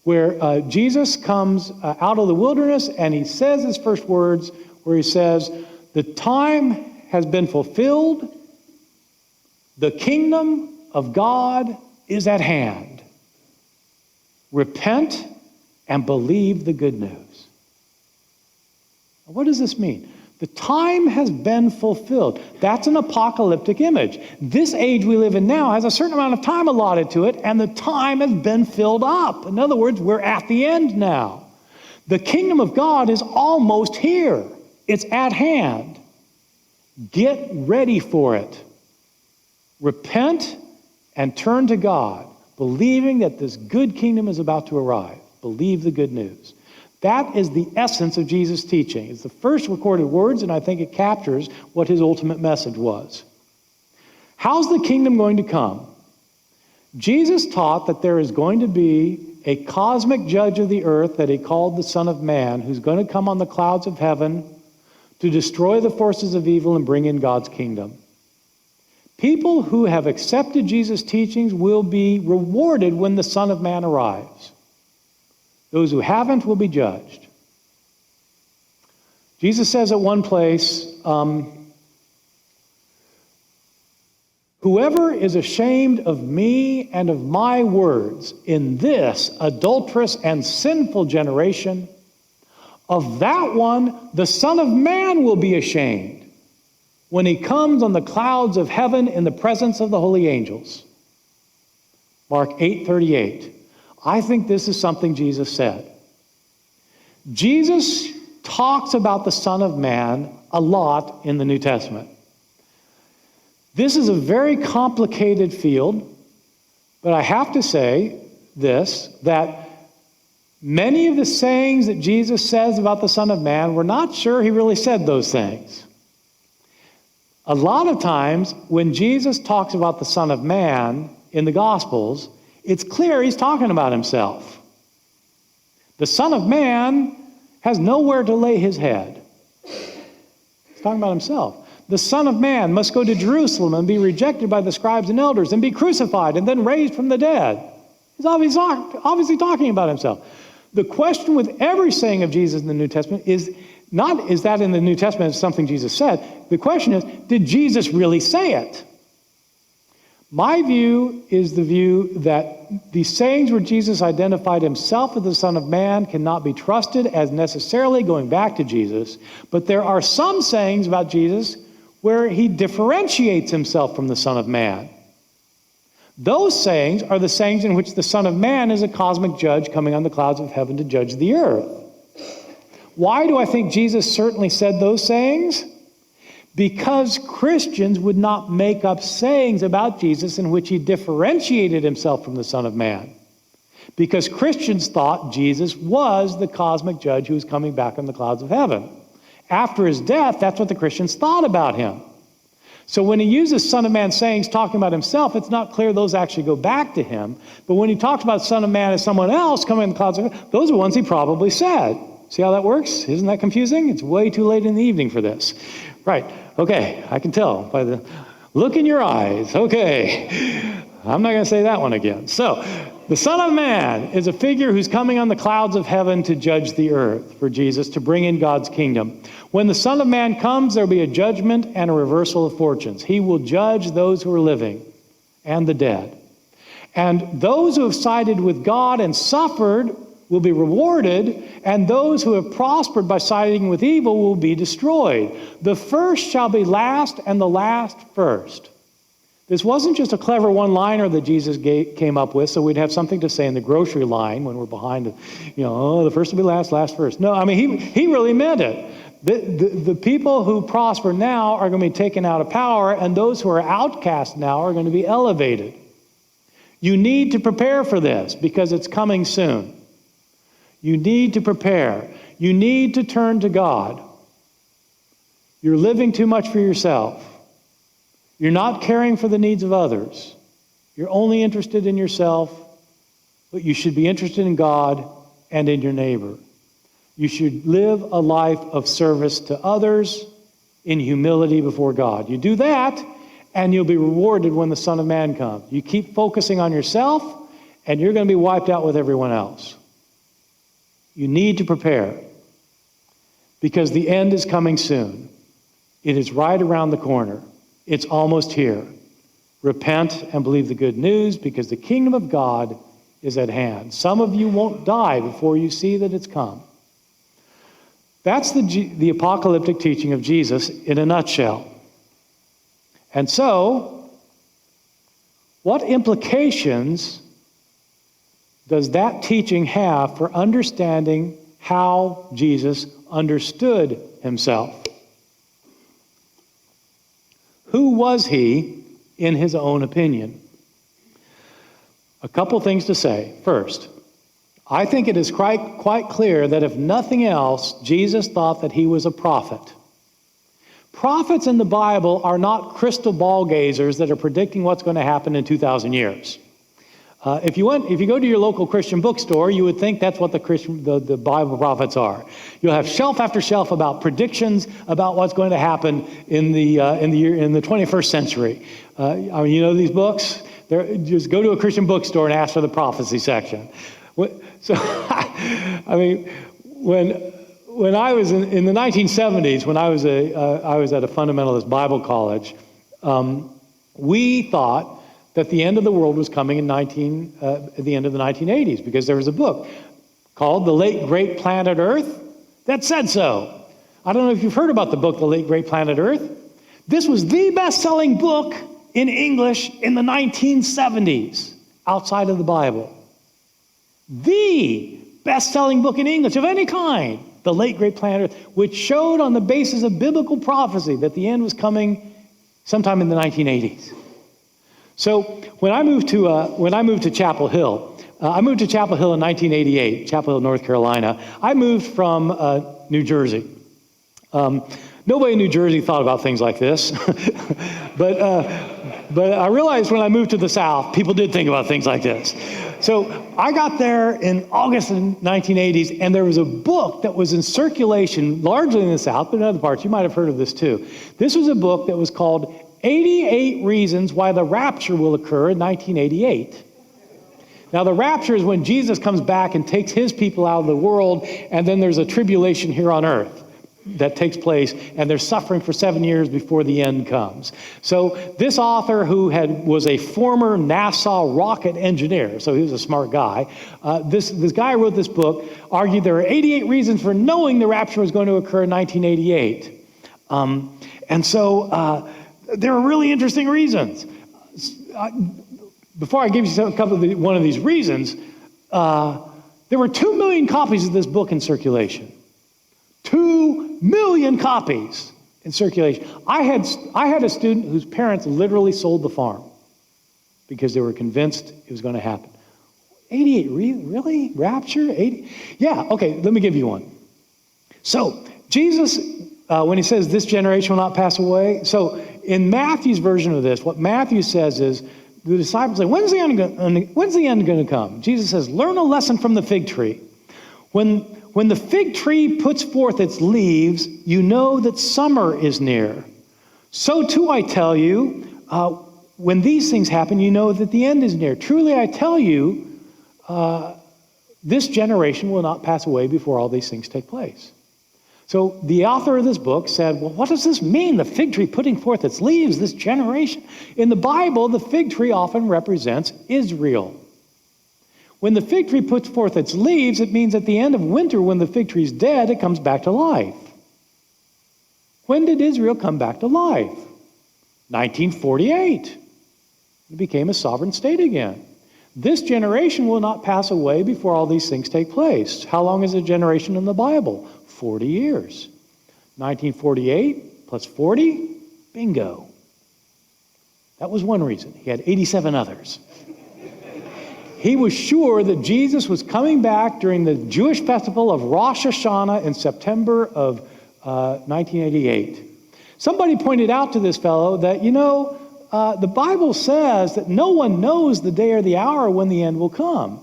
where Jesus comes out of the wilderness, and he says his first words, where he says, "The time has been fulfilled, the kingdom of God is at hand. Repent and believe the good news." What does this mean? The time has been fulfilled. That's an apocalyptic image. This age we live in now has a certain amount of time allotted to it, and the time has been filled up. In other words, we're at the end now. The kingdom of God is almost here. It's at hand. Get ready for it. Repent and turn to God, believing that this good kingdom is about to arrive. Believe the good news. That is the essence of Jesus' teaching. It's the first recorded words, and I think it captures what his ultimate message was. How's the kingdom going to come? Jesus taught that there is going to be a cosmic judge of the earth that he called the Son of Man, who's going to come on the clouds of heaven to destroy the forces of evil and bring in God's kingdom. People who have accepted Jesus' teachings will be rewarded when the Son of Man arrives. Those who haven't will be judged. Jesus says at one place, whoever is ashamed of me and of my words in this adulterous and sinful generation, of that one the Son of Man will be ashamed when he comes on the clouds of heaven in the presence of the holy angels. Mark 8:38. I think this is something Jesus said. Jesus talks about the Son of Man a lot in the New Testament. This is a very complicated field, but I have to say this, that many of the sayings that Jesus says about the Son of Man, we're not sure he really said those things. A lot of times when Jesus talks about the Son of Man in the Gospels, it's clear he's talking about himself. The Son of Man has nowhere to lay his head. He's talking about himself. The Son of Man must go to Jerusalem and be rejected by the scribes and elders and be crucified and then raised from the dead. He's obviously talking about himself. The question with every saying of Jesus in the New Testament is not, is that in the New Testament is something Jesus said? The question is, did Jesus really say it? My view is the view that the sayings where Jesus identified himself as the Son of Man cannot be trusted as necessarily going back to Jesus, but there are some sayings about Jesus where he differentiates himself from the Son of Man. Those sayings are the sayings in which the Son of Man is a cosmic judge coming on the clouds of heaven to judge the earth. Why do I think Jesus certainly said those sayings? Because Christians would not make up sayings about Jesus in which he differentiated himself from the Son of Man. Because Christians thought Jesus was the cosmic judge who was coming back on the clouds of heaven. After his death, that's what the Christians thought about him. So when he uses Son of Man sayings talking about himself, it's not clear those actually go back to him. But when he talks about Son of Man as someone else coming on the clouds of heaven, those are ones he probably said. See how that works? Isn't that confusing? It's way too late in the evening for this. Right. Okay. I can tell by the look in your eyes. Okay. I'm not going to say that one again. So, the Son of Man is a figure who's coming on the clouds of heaven to judge the earth for Jesus, to bring in God's kingdom. When the Son of Man comes, there'll be a judgment and a reversal of fortunes. He will judge those who are living and the dead. And those who have sided with God and suffered will be rewarded, and those who have prospered by siding with evil will be destroyed. The first shall be last, and the last first. This wasn't just a clever one-liner that Jesus came up with, so we'd have something to say in the grocery line when we're behind, the first will be last, last first. No, I mean, he really meant it. The people who prosper now are going to be taken out of power, and those who are outcast now are going to be elevated. You need to prepare for this because it's coming soon. You need to prepare. You need to turn to God. You're living too much for yourself. You're not caring for the needs of others. You're only interested in yourself, but you should be interested in God and in your neighbor. You should live a life of service to others in humility before God. You do that, and you'll be rewarded when the Son of Man comes. You keep focusing on yourself, and you're going to be wiped out with everyone else. You need to prepare because the end is coming soon. It is right around the corner. It's almost here. Repent and believe the good news because the kingdom of God is at hand. Some of you won't die before you see that it's come. That's the apocalyptic teaching of Jesus in a nutshell. And so, what implications does that teaching have for understanding how Jesus understood himself? Who was he in his own opinion? A couple things to say. First, I think it is quite clear that if nothing else, Jesus thought that he was a prophet. Prophets in the Bible are not crystal ball gazers that are predicting what's going to happen in 2,000 years. If you go to your local Christian bookstore, you would think that's what the Bible prophets are. You'll have shelf after shelf about predictions about what's going to happen in the 21st century. You know these books? Just go to a Christian bookstore and ask for the prophecy section. So, when I was in the 1970s, when I was at a fundamentalist Bible college, we thought that the end of the world was coming at the end of the 1980s, because there was a book called The Late Great Planet Earth that said so. I don't know if you've heard about the book, The Late Great Planet Earth. This was the best-selling book in English in the 1970s, outside of the Bible. The best-selling book in English of any kind, The Late Great Planet Earth, which showed on the basis of biblical prophecy that the end was coming sometime in the 1980s. So when I moved to Chapel Hill, I moved to Chapel Hill in 1988, Chapel Hill, North Carolina. I moved from New Jersey. Nobody in New Jersey thought about things like this, but I realized when I moved to the South, people did think about things like this. So I got there in August of the 1980s, and there was a book that was in circulation, largely in the South, but in other parts. You might have heard of this too. This was a book that was called 88 Reasons Why the Rapture Will Occur in 1988. Now, the rapture is when Jesus comes back and takes his people out of the world, and then there's a tribulation here on earth that takes place, and they're suffering for 7 years before the end comes. So this author, who was a former NASA rocket engineer, so he was a smart guy, this guy who wrote this book, argued there are 88 reasons for knowing the rapture was going to occur in 1988. There are really interesting reasons. Before I give you one of these reasons, there were 2 million copies of this book in circulation. 2 million copies in circulation. I had a student whose parents literally sold the farm because they were convinced it was going to happen. 88, really? Rapture? 80? Yeah, okay, let me give you one. So, Jesus, when he says this generation will not pass away, so in Matthew's version of this, what Matthew says is, the disciples say, when's the end going to come? Jesus says, learn a lesson from the fig tree. When the fig tree puts forth its leaves, you know that summer is near. So too, I tell you, when these things happen, you know that the end is near. Truly, I tell you, this generation will not pass away before all these things take place. So the author of this book said, well, what does this mean? The fig tree putting forth its leaves, this generation. In the Bible, the fig tree often represents Israel. When the fig tree puts forth its leaves, it means at the end of winter, when the fig tree is dead, it comes back to life. When did Israel come back to life? 1948. It became a sovereign state again. This generation will not pass away before all these things take place. How long is a generation in the Bible? 40 years. 1948 plus 40, bingo. That was one reason. He had 87 others. He was sure that Jesus was coming back during the Jewish festival of Rosh Hashanah in September of 1988. Somebody pointed out to this fellow that, the Bible says that no one knows the day or the hour when the end will come.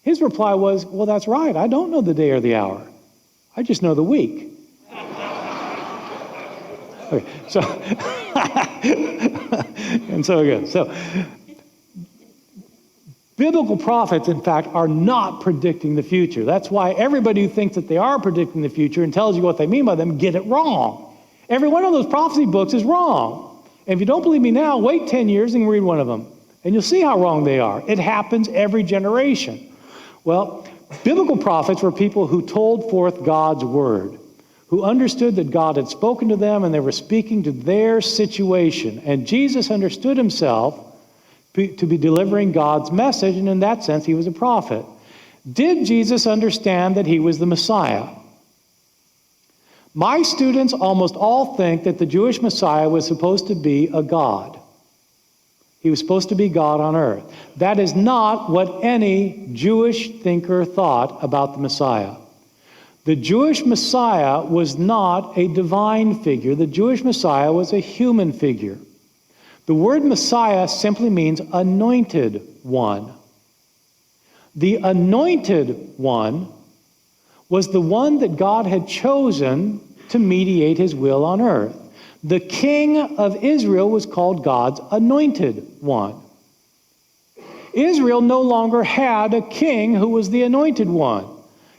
His reply was, well, that's right. I don't know the day or the hour. I just know the week. Okay, so, and so again. So, biblical prophets, in fact, are not predicting the future. That's why everybody who thinks that they are predicting the future and tells you what they mean by them get it wrong. Every one of those prophecy books is wrong. And if you don't believe me now, wait 10 years and read one of them, and you'll see how wrong they are. It happens every generation. Well, biblical prophets were people who told forth God's word, who understood that God had spoken to them and they were speaking to their situation. And Jesus understood himself to be delivering God's message, and in that sense, he was a prophet. Did Jesus understand that he was the Messiah? My students almost all think that the Jewish Messiah was supposed to be a god. He was supposed to be God on earth. That is not what any Jewish thinker thought about the Messiah. The Jewish Messiah was not a divine figure. The Jewish Messiah was a human figure. The word Messiah simply means anointed one. The anointed one was the one that God had chosen to mediate his will on earth. The king of Israel was called God's anointed one. Israel no longer had a king who was the anointed one.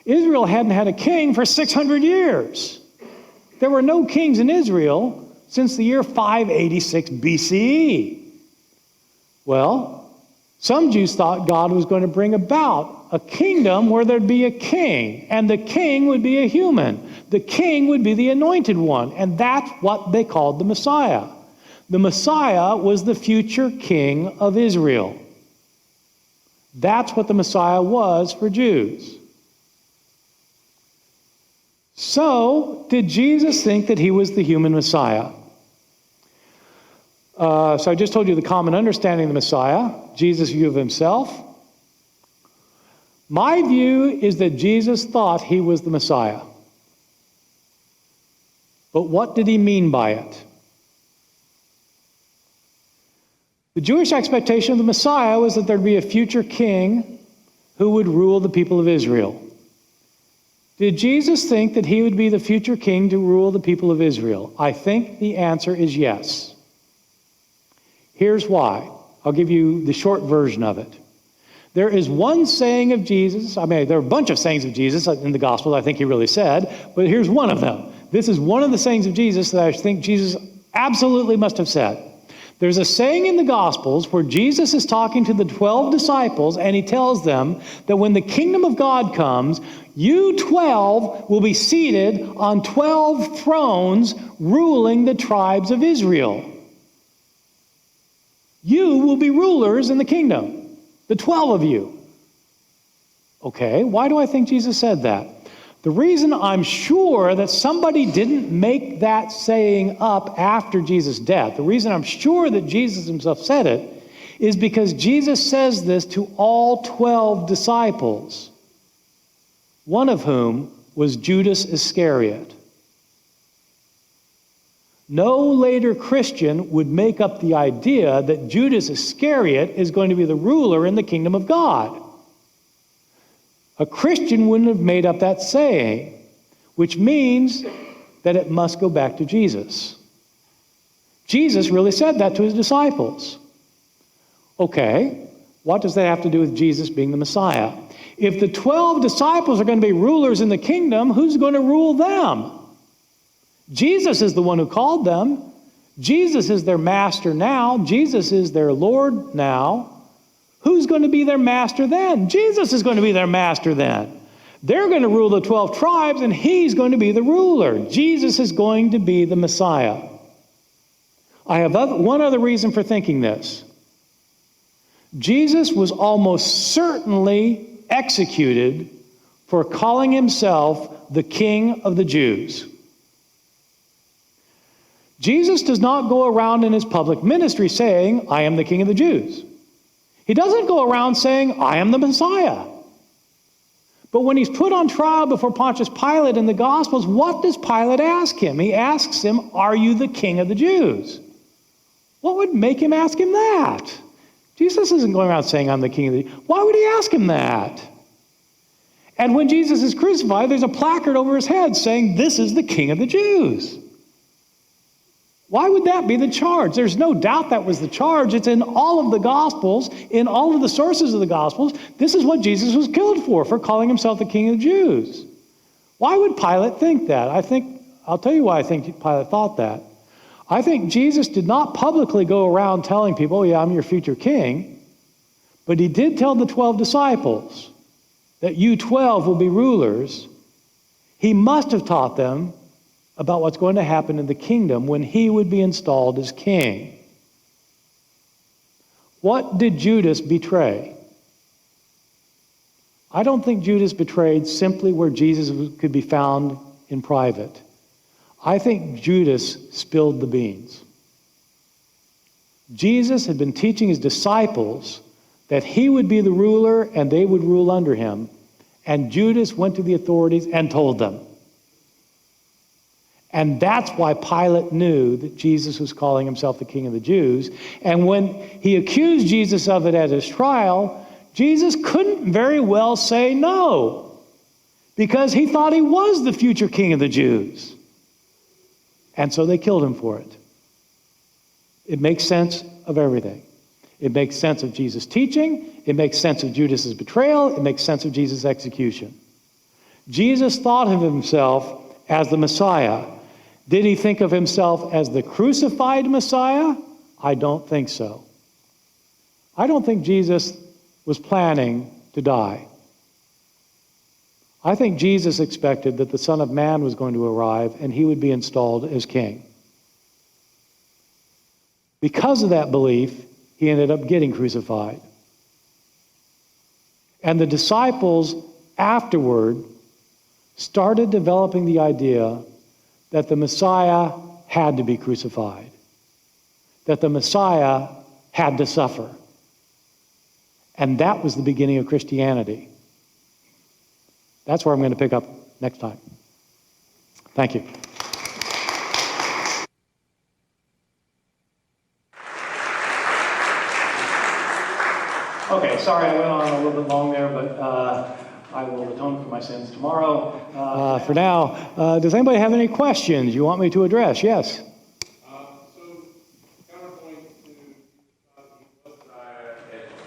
Israel hadn't had a king for 600 years. There were no kings in Israel since the year 586 BCE. Well, some Jews thought God was going to bring about a kingdom where there'd be a king, and the king would be a human. The king would be the anointed one, and that's what they called the Messiah. The Messiah was the future king of Israel. That's what the Messiah was for Jews. So, did Jesus think that he was the human Messiah? So I just told you the common understanding of the Messiah, Jesus' view of himself. My view is that Jesus thought he was the Messiah. But what did he mean by it? The Jewish expectation of the Messiah was that there'd be a future king who would rule the people of Israel. Did Jesus think that he would be the future king to rule the people of Israel? I think the answer is yes. Here's why. I'll give you the short version of it. There is one saying of Jesus, there are a bunch of sayings of Jesus in the Gospels I think he really said, but here's one of them. This is one of the sayings of Jesus that I think Jesus absolutely must have said. There's a saying in the Gospels where Jesus is talking to the 12 disciples, and he tells them that when the kingdom of God comes, you 12 will be seated on 12 thrones ruling the tribes of Israel. You will be rulers in the kingdom, the 12 of you. Okay, why do I think Jesus said that? The reason I'm sure that somebody didn't make that saying up after Jesus' death, the reason I'm sure that Jesus himself said it, is because Jesus says this to all 12 disciples, one of whom was Judas Iscariot. No later Christian would make up the idea that Judas Iscariot is going to be the ruler in the kingdom of God. A Christian wouldn't have made up that saying, which means that it must go back to Jesus. Jesus really said that to his disciples. Okay, what does that have to do with Jesus being the Messiah? If the 12 disciples are going to be rulers in the kingdom, who's going to rule them? Jesus is the one who called them. Jesus is their master now. Jesus is their Lord now. Who's going to be their master then? Jesus is going to be their master then. They're going to rule the 12 tribes, and he's going to be the ruler. Jesus is going to be the Messiah. I have one other reason for thinking this. Jesus was almost certainly executed for calling himself the King of the Jews. Jesus does not go around in his public ministry saying, I am the King of the Jews. He doesn't go around saying, I am the Messiah. But when he's put on trial before Pontius Pilate in the Gospels, what does Pilate ask him? He asks him, are you the King of the Jews? What would make him ask him that? Jesus isn't going around saying, I'm the King of the Jews. Why would he ask him that? And when Jesus is crucified, there's a placard over his head saying, this is the King of the Jews. Why would that be the charge? There's no doubt that was the charge. It's in all of the Gospels, in all of the sources of the Gospels. This is what Jesus was killed for calling himself the King of the Jews. Why would Pilate think that? I'll tell you why I think Pilate thought that. I think Jesus did not publicly go around telling people, oh yeah, I'm your future king. But he did tell the 12 disciples that you 12 will be rulers. He must have taught them about what's going to happen in the kingdom when he would be installed as king. What did Judas betray? I don't think Judas betrayed simply where Jesus could be found in private. I think Judas spilled the beans. Jesus had been teaching his disciples that he would be the ruler and they would rule under him. And Judas went to the authorities and told them. And that's why Pilate knew that Jesus was calling himself the King of the Jews. And when he accused Jesus of it at his trial, Jesus couldn't very well say no, because he thought he was the future king of the Jews. And so they killed him for it. It makes sense of everything. It makes sense of Jesus' teaching. It makes sense of Judas's betrayal. It makes sense of Jesus' execution. Jesus thought of himself as the Messiah. Did he think of himself as the crucified Messiah? I don't think so. I don't think Jesus was planning to die. I think Jesus expected that the Son of Man was going to arrive and he would be installed as king. Because of that belief, he ended up getting crucified. And the disciples afterward started developing the idea that the Messiah had to be crucified, that the Messiah had to suffer. And that was the beginning of Christianity. That's where I'm going to pick up next time. Thank you. Okay, sorry I went on a little bit long there, but I will atone for my sins tomorrow. For now, does anybody have any questions you want me to address? Yes? Counterpoint to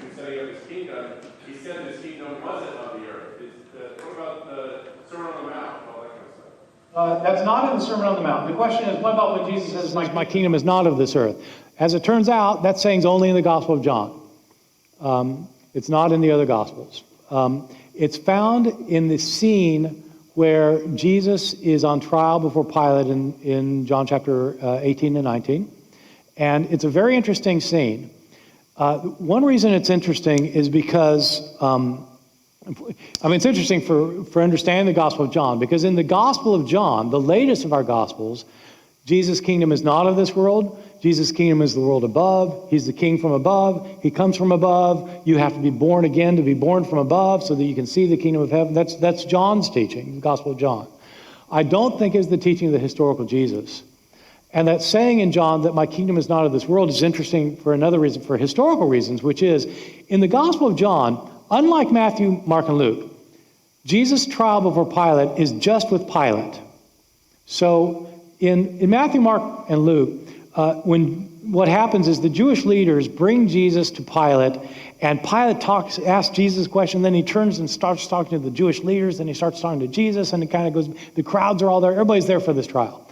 the study of his kingdom, he said his kingdom wasn't of the earth. What about the Sermon on the Mount, all that kind of stuff? That's not in the Sermon on the Mount. The question is, what about when Jesus says, my kingdom is not of this earth? As it turns out, that saying's only in the Gospel of John. It's not in the other Gospels. It's found in the scene where Jesus is on trial before Pilate in John chapter 18 and 19. And it's a very interesting scene. One reason it's interesting is because, it's interesting for understanding the Gospel of John, because in the Gospel of John, the latest of our Gospels, Jesus' kingdom is not of this world. Jesus' kingdom is the world above. He's the king from above. He comes from above. You have to be born again to be born from above so that you can see the kingdom of heaven. That's John's teaching, the Gospel of John. I don't think it's the teaching of the historical Jesus. And that saying in John that my kingdom is not of this world is interesting for another reason, for historical reasons, which is in the Gospel of John, unlike Matthew, Mark, and Luke, Jesus' trial before Pilate is just with Pilate. So in Matthew, Mark, and Luke, what happens is the Jewish leaders bring Jesus to Pilate, and Pilate asks Jesus a question, then he turns and starts talking to the Jewish leaders, then he starts talking to Jesus, and it kind of goes, the crowds are all there, everybody's there for this trial.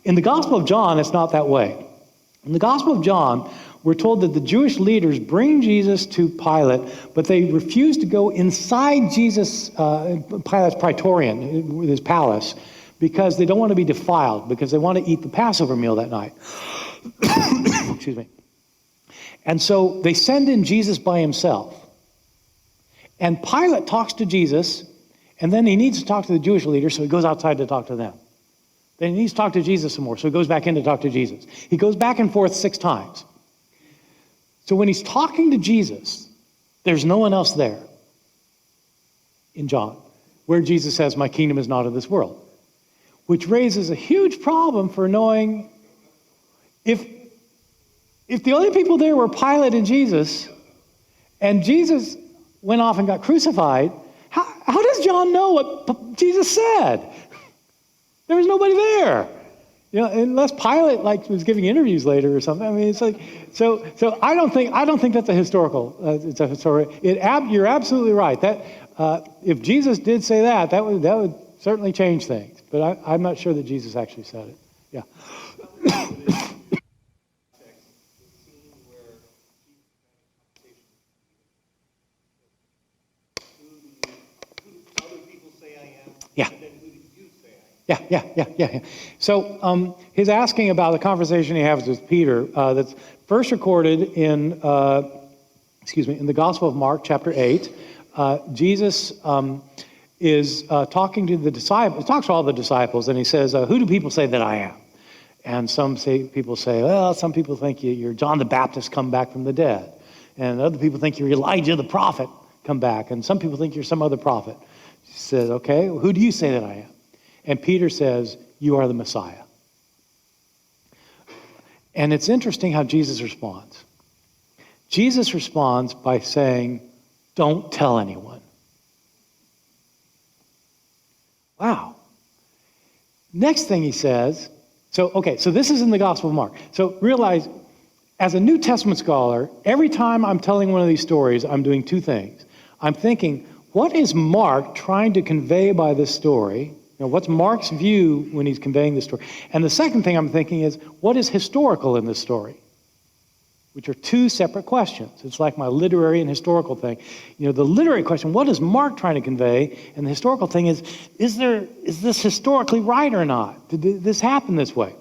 In the Gospel of John, it's not that way. In the Gospel of John, we're told that the Jewish leaders bring Jesus to Pilate, but they refuse to go inside Pilate's praetorian, his palace, because they don't want to be defiled, because they want to eat the Passover meal that night. Excuse me. And so they send in Jesus by himself. And Pilate talks to Jesus, and then he needs to talk to the Jewish leaders, so he goes outside to talk to them. Then he needs to talk to Jesus some more, so he goes back in to talk to Jesus. He goes back and forth 6 times. So when he's talking to Jesus, there's no one else there in John, where Jesus says, my kingdom is not of this world. Which raises a huge problem for knowing if the only people there were Pilate and Jesus went off and got crucified, how does John know what Jesus said? There was nobody there. Unless Pilate was giving interviews later or something. I mean, it's like so. I don't think that's a historical. It's a historical. You're absolutely right. That if Jesus did say that would certainly change things. But I'm not sure that Jesus actually said it. Yeah. Yeah. So he's asking about the conversation he has with Peter that's first recorded in the Gospel of Mark, chapter 8. Jesus is talking to the disciples, talks to all the disciples, and he says, who do people say that I am? And people say, well, some people think you're John the Baptist come back from the dead. And other people think you're Elijah the prophet come back. And some people think you're some other prophet. He says, okay, who do you say that I am? And Peter says, you are the Messiah. And it's interesting how Jesus responds. Jesus responds by saying, don't tell anyone. Wow. Next thing he says, so this is in the Gospel of Mark. So realize, as a New Testament scholar, every time I'm telling one of these stories, I'm doing two things. I'm thinking, what is Mark trying to convey by this story? What's Mark's view when he's conveying this story? And the second thing I'm thinking is, what is historical in this story? Which are two separate questions. It's like my literary and historical thing. The literary question, what is Mark trying to convey? And the historical thing is this historically right or not? Did this happen this way?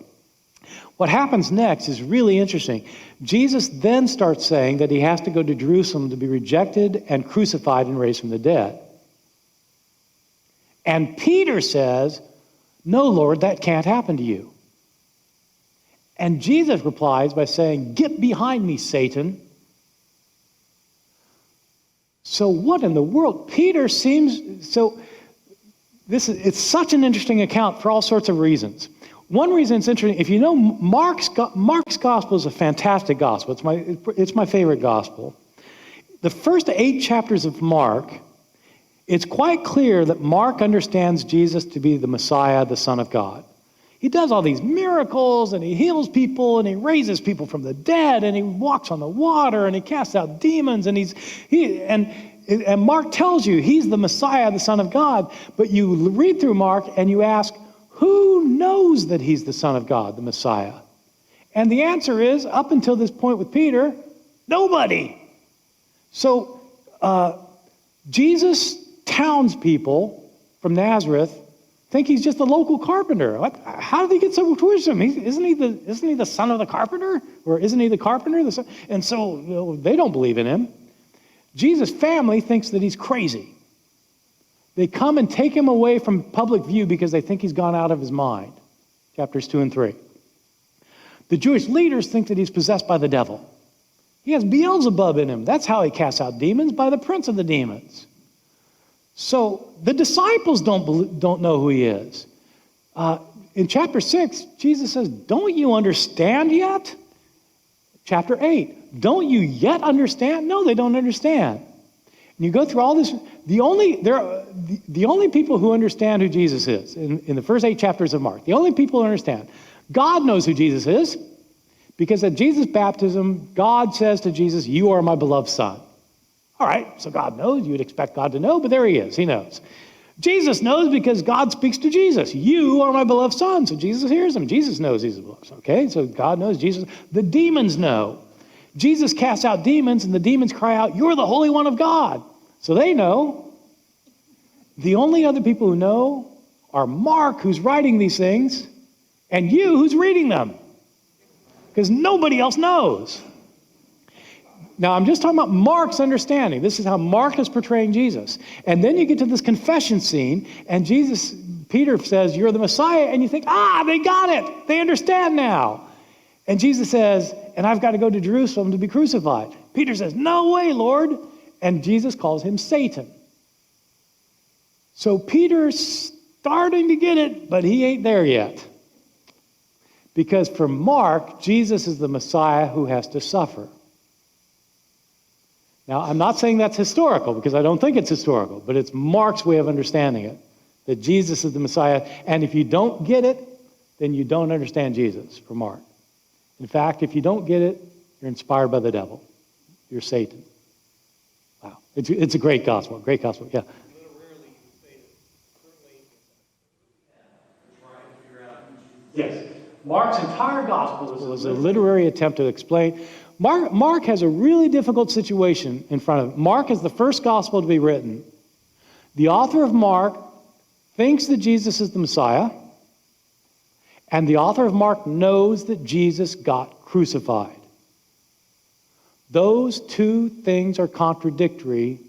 What happens next is really interesting. Jesus then starts saying that he has to go to Jerusalem to be rejected and crucified and raised from the dead. And Peter says, no, Lord, that can't happen to you. And Jesus replies by saying, get behind me, Satan. So what in the world? It's such an interesting account for all sorts of reasons. One reason it's interesting, if you know, Mark's gospel is a fantastic gospel. It's my favorite gospel. The first 8 chapters of Mark, it's quite clear that Mark understands Jesus to be the Messiah, the Son of God. He does all these miracles, and he heals people, and he raises people from the dead, and he walks on the water, and he casts out demons, and Mark tells you he's the Messiah, the Son of God. But you read through Mark and you ask, who knows that he's the Son of God, the Messiah? And the answer is, up until this point with Peter, nobody. So Jesus' townspeople from Nazareth think he's just a local carpenter. How did he get so twisted? Isn't he the son of the carpenter? Or isn't he the carpenter? And so they don't believe in him. Jesus' family thinks that he's crazy. They come and take him away from public view because they think he's gone out of his mind. Chapters 2 and 3. The Jewish leaders think that he's possessed by the devil. He has Beelzebub in him. That's how he casts out demons, by the prince of the demons. So the disciples don't know who he is. In chapter 6, Jesus says, don't you understand yet? Chapter 8, don't you yet understand? No, they don't understand. And you go through all this. The only people who understand who Jesus is, in the first 8 chapters of Mark, the only people who understand, God knows who Jesus is, because at Jesus' baptism, God says to Jesus, you are my beloved son. All right, so God knows. You'd expect God to know, but there he is. He knows. Jesus knows because God speaks to Jesus. You are my beloved son. So Jesus hears him. Jesus knows he's the beloved son. Okay, so God knows Jesus. The demons know. Jesus casts out demons, and the demons cry out, you're the Holy One of God. So they know. The only other people who know are Mark, who's writing these things, and you, who's reading them. Because nobody else knows. Now, I'm just talking about Mark's understanding. This is how Mark is portraying Jesus. And then you get to this confession scene, and Peter says, you're the Messiah, and you think, they got it. They understand now. And Jesus says, and I've got to go to Jerusalem to be crucified. Peter says, no way, Lord. And Jesus calls him Satan. So Peter's starting to get it, but he ain't there yet. Because for Mark, Jesus is the Messiah who has to suffer. Now, I'm not saying that's historical, because I don't think it's historical, but it's Mark's way of understanding it, that Jesus is the Messiah. And if you don't get it, then you don't understand Jesus, for Mark. In fact, if you don't get it, you're inspired by the devil. You're Satan. Wow. It's a great gospel, yeah. Yes. Mark's entire gospel was a literary attempt to explain. Mark has a really difficult situation in front of him. Mark is the first gospel to be written. The author of Mark thinks that Jesus is the Messiah, and the author of Mark knows that Jesus got crucified. Those two things are contradictory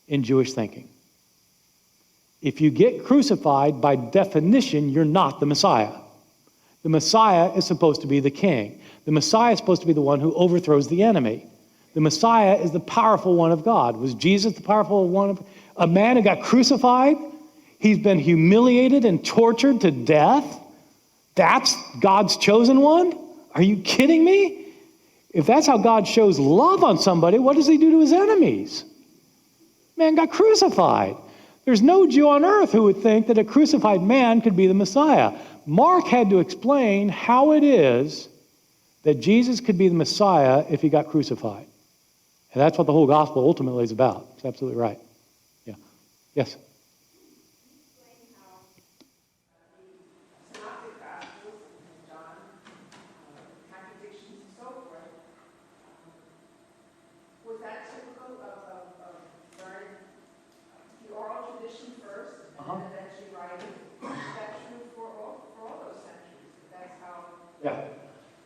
in Jewish thinking. If you get crucified, by definition, you're not the Messiah. The Messiah is supposed to be the king. The Messiah is supposed to be the one who overthrows the enemy. The Messiah is the powerful one of God. Was Jesus the powerful one of a man who got crucified? He's been humiliated and tortured to death. That's God's chosen one? Are you kidding me? If that's how God shows love on somebody, what does he do to his enemies? Man got crucified. There's no Jew on earth who would think that a crucified man could be the Messiah. Mark had to explain how it is that Jesus could be the Messiah if he got crucified. And that's what the whole gospel ultimately is about. It's absolutely right. Yeah. Yes? Yeah.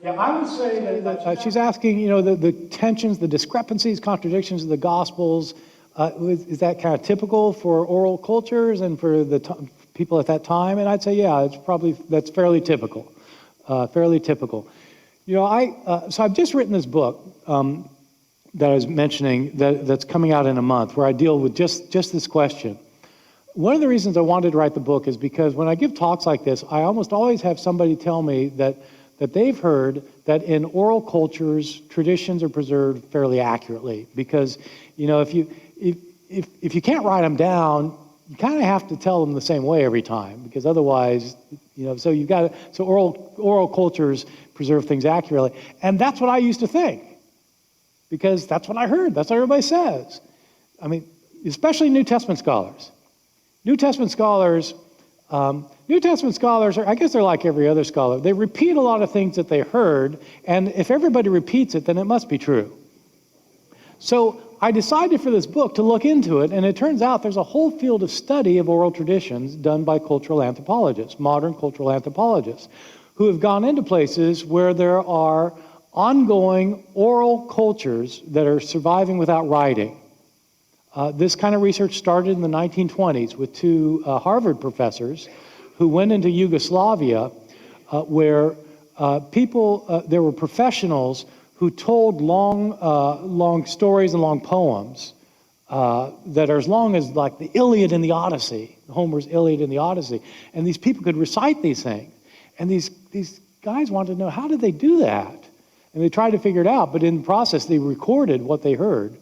Yeah, I would say that she's asking, the tensions, the discrepancies, contradictions of the Gospels, is that kind of typical for oral cultures and for the people at that time? And I'd say, yeah, that's fairly typical, fairly typical. So I've just written this book that I was mentioning that's coming out in a month, where I deal with just this question. One of the reasons I wanted to write the book is because when I give talks like this, I almost always have somebody tell me that they've heard that in oral cultures, traditions are preserved fairly accurately. Because, if you can't write them down, you kind of have to tell them the same way every time, because otherwise, so oral cultures preserve things accurately. And that's what I used to think, because that's what I heard. That's what everybody says. I mean, especially New Testament scholars. New Testament scholars are, I guess they're like every other scholar. They repeat a lot of things that they heard, and if everybody repeats it, then it must be true. So I decided for this book to look into it, and it turns out there's a whole field of study of oral traditions done by cultural anthropologists, modern cultural anthropologists, who have gone into places where there are ongoing oral cultures that are surviving without writing. This kind of research started in the 1920s with two Harvard professors who went into Yugoslavia, where there were professionals who told long stories and long poems that are as long as like the Iliad and the Odyssey, Homer's Iliad and the Odyssey. And these people could recite these things. And these guys wanted to know, how did they do that? And they tried to figure it out, but in the process, they recorded what they heard.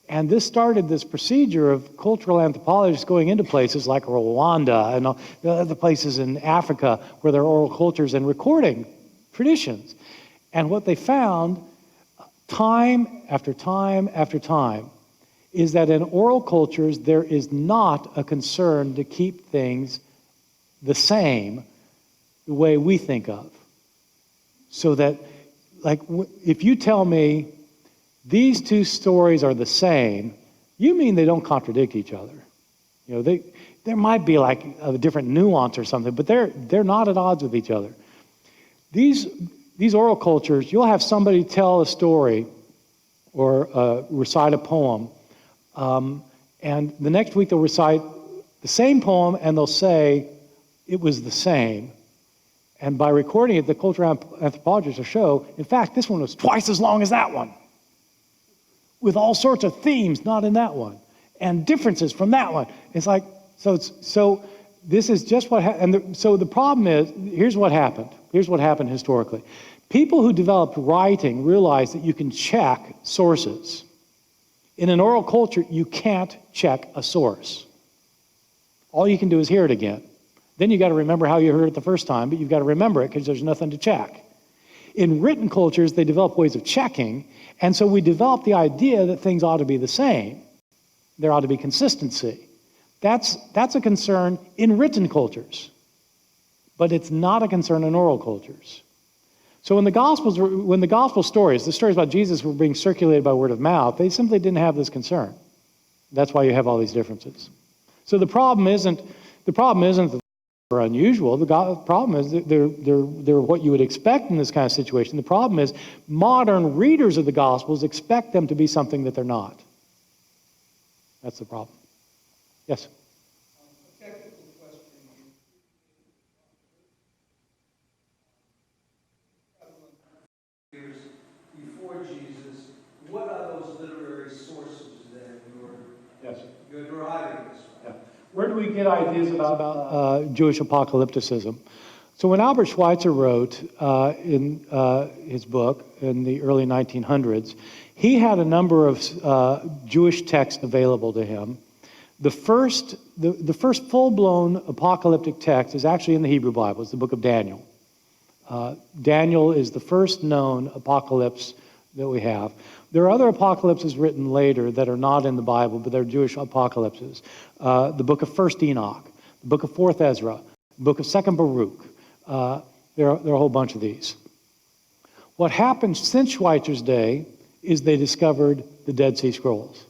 And this started this procedure of cultural anthropologists going into places like Rwanda and all the other places in Africa where there are oral cultures and recording traditions. And what they found time after time after time is that in oral cultures, there is not a concern to keep things the same the way we think of. So that, like, if you tell me these two stories are the same, you mean they don't contradict each other. There might be like a different nuance or something, but they're not at odds with each other. These oral cultures, you'll have somebody tell a story or recite a poem, and the next week they'll recite the same poem and they'll say it was the same. And by recording it, the cultural anthropologists will show, in fact, this one was twice as long as that one, with all sorts of themes not in that one, and differences from that one. It's like, so this is just what happened. So the problem is, here's what happened. Here's what happened historically. People who developed writing realized that you can check sources. In an oral culture, you can't check a source. All you can do is hear it again. Then you got to remember how you heard it the first time, but you've got to remember it because there's nothing to check. In written cultures, they develop ways of checking, and so we developed the idea that things ought to be the same. There ought to be consistency. That's a concern in written cultures, but it's not a concern in oral cultures. So when the gospel stories, the stories about Jesus were being circulated by word of mouth, they simply didn't have this concern. That's why you have all these differences. So the problem isn't that they're unusual. The problem is that they're what you would expect in this kind of situation. The problem is modern readers of the Gospels expect them to be something that they're not. That's the problem. Yes? A technical question. Years before Jesus, what are those literary sources that you're deriving this from? Yeah. Where do we get ideas about Jewish apocalypticism? So when Albert Schweitzer wrote in his book in the early 1900s, he had a number of Jewish texts available to him. The first full-blown apocalyptic text is actually in the Hebrew Bible. It's the book of Daniel. Daniel is the first known apocalypse that we have. There are other apocalypses written later that are not in the Bible, but they're Jewish apocalypses. The book of 1st Enoch, the book of 4th Ezra, the book of 2nd Baruch. There are a whole bunch of these. What happened since Schweitzer's day is they discovered the Dead Sea Scrolls.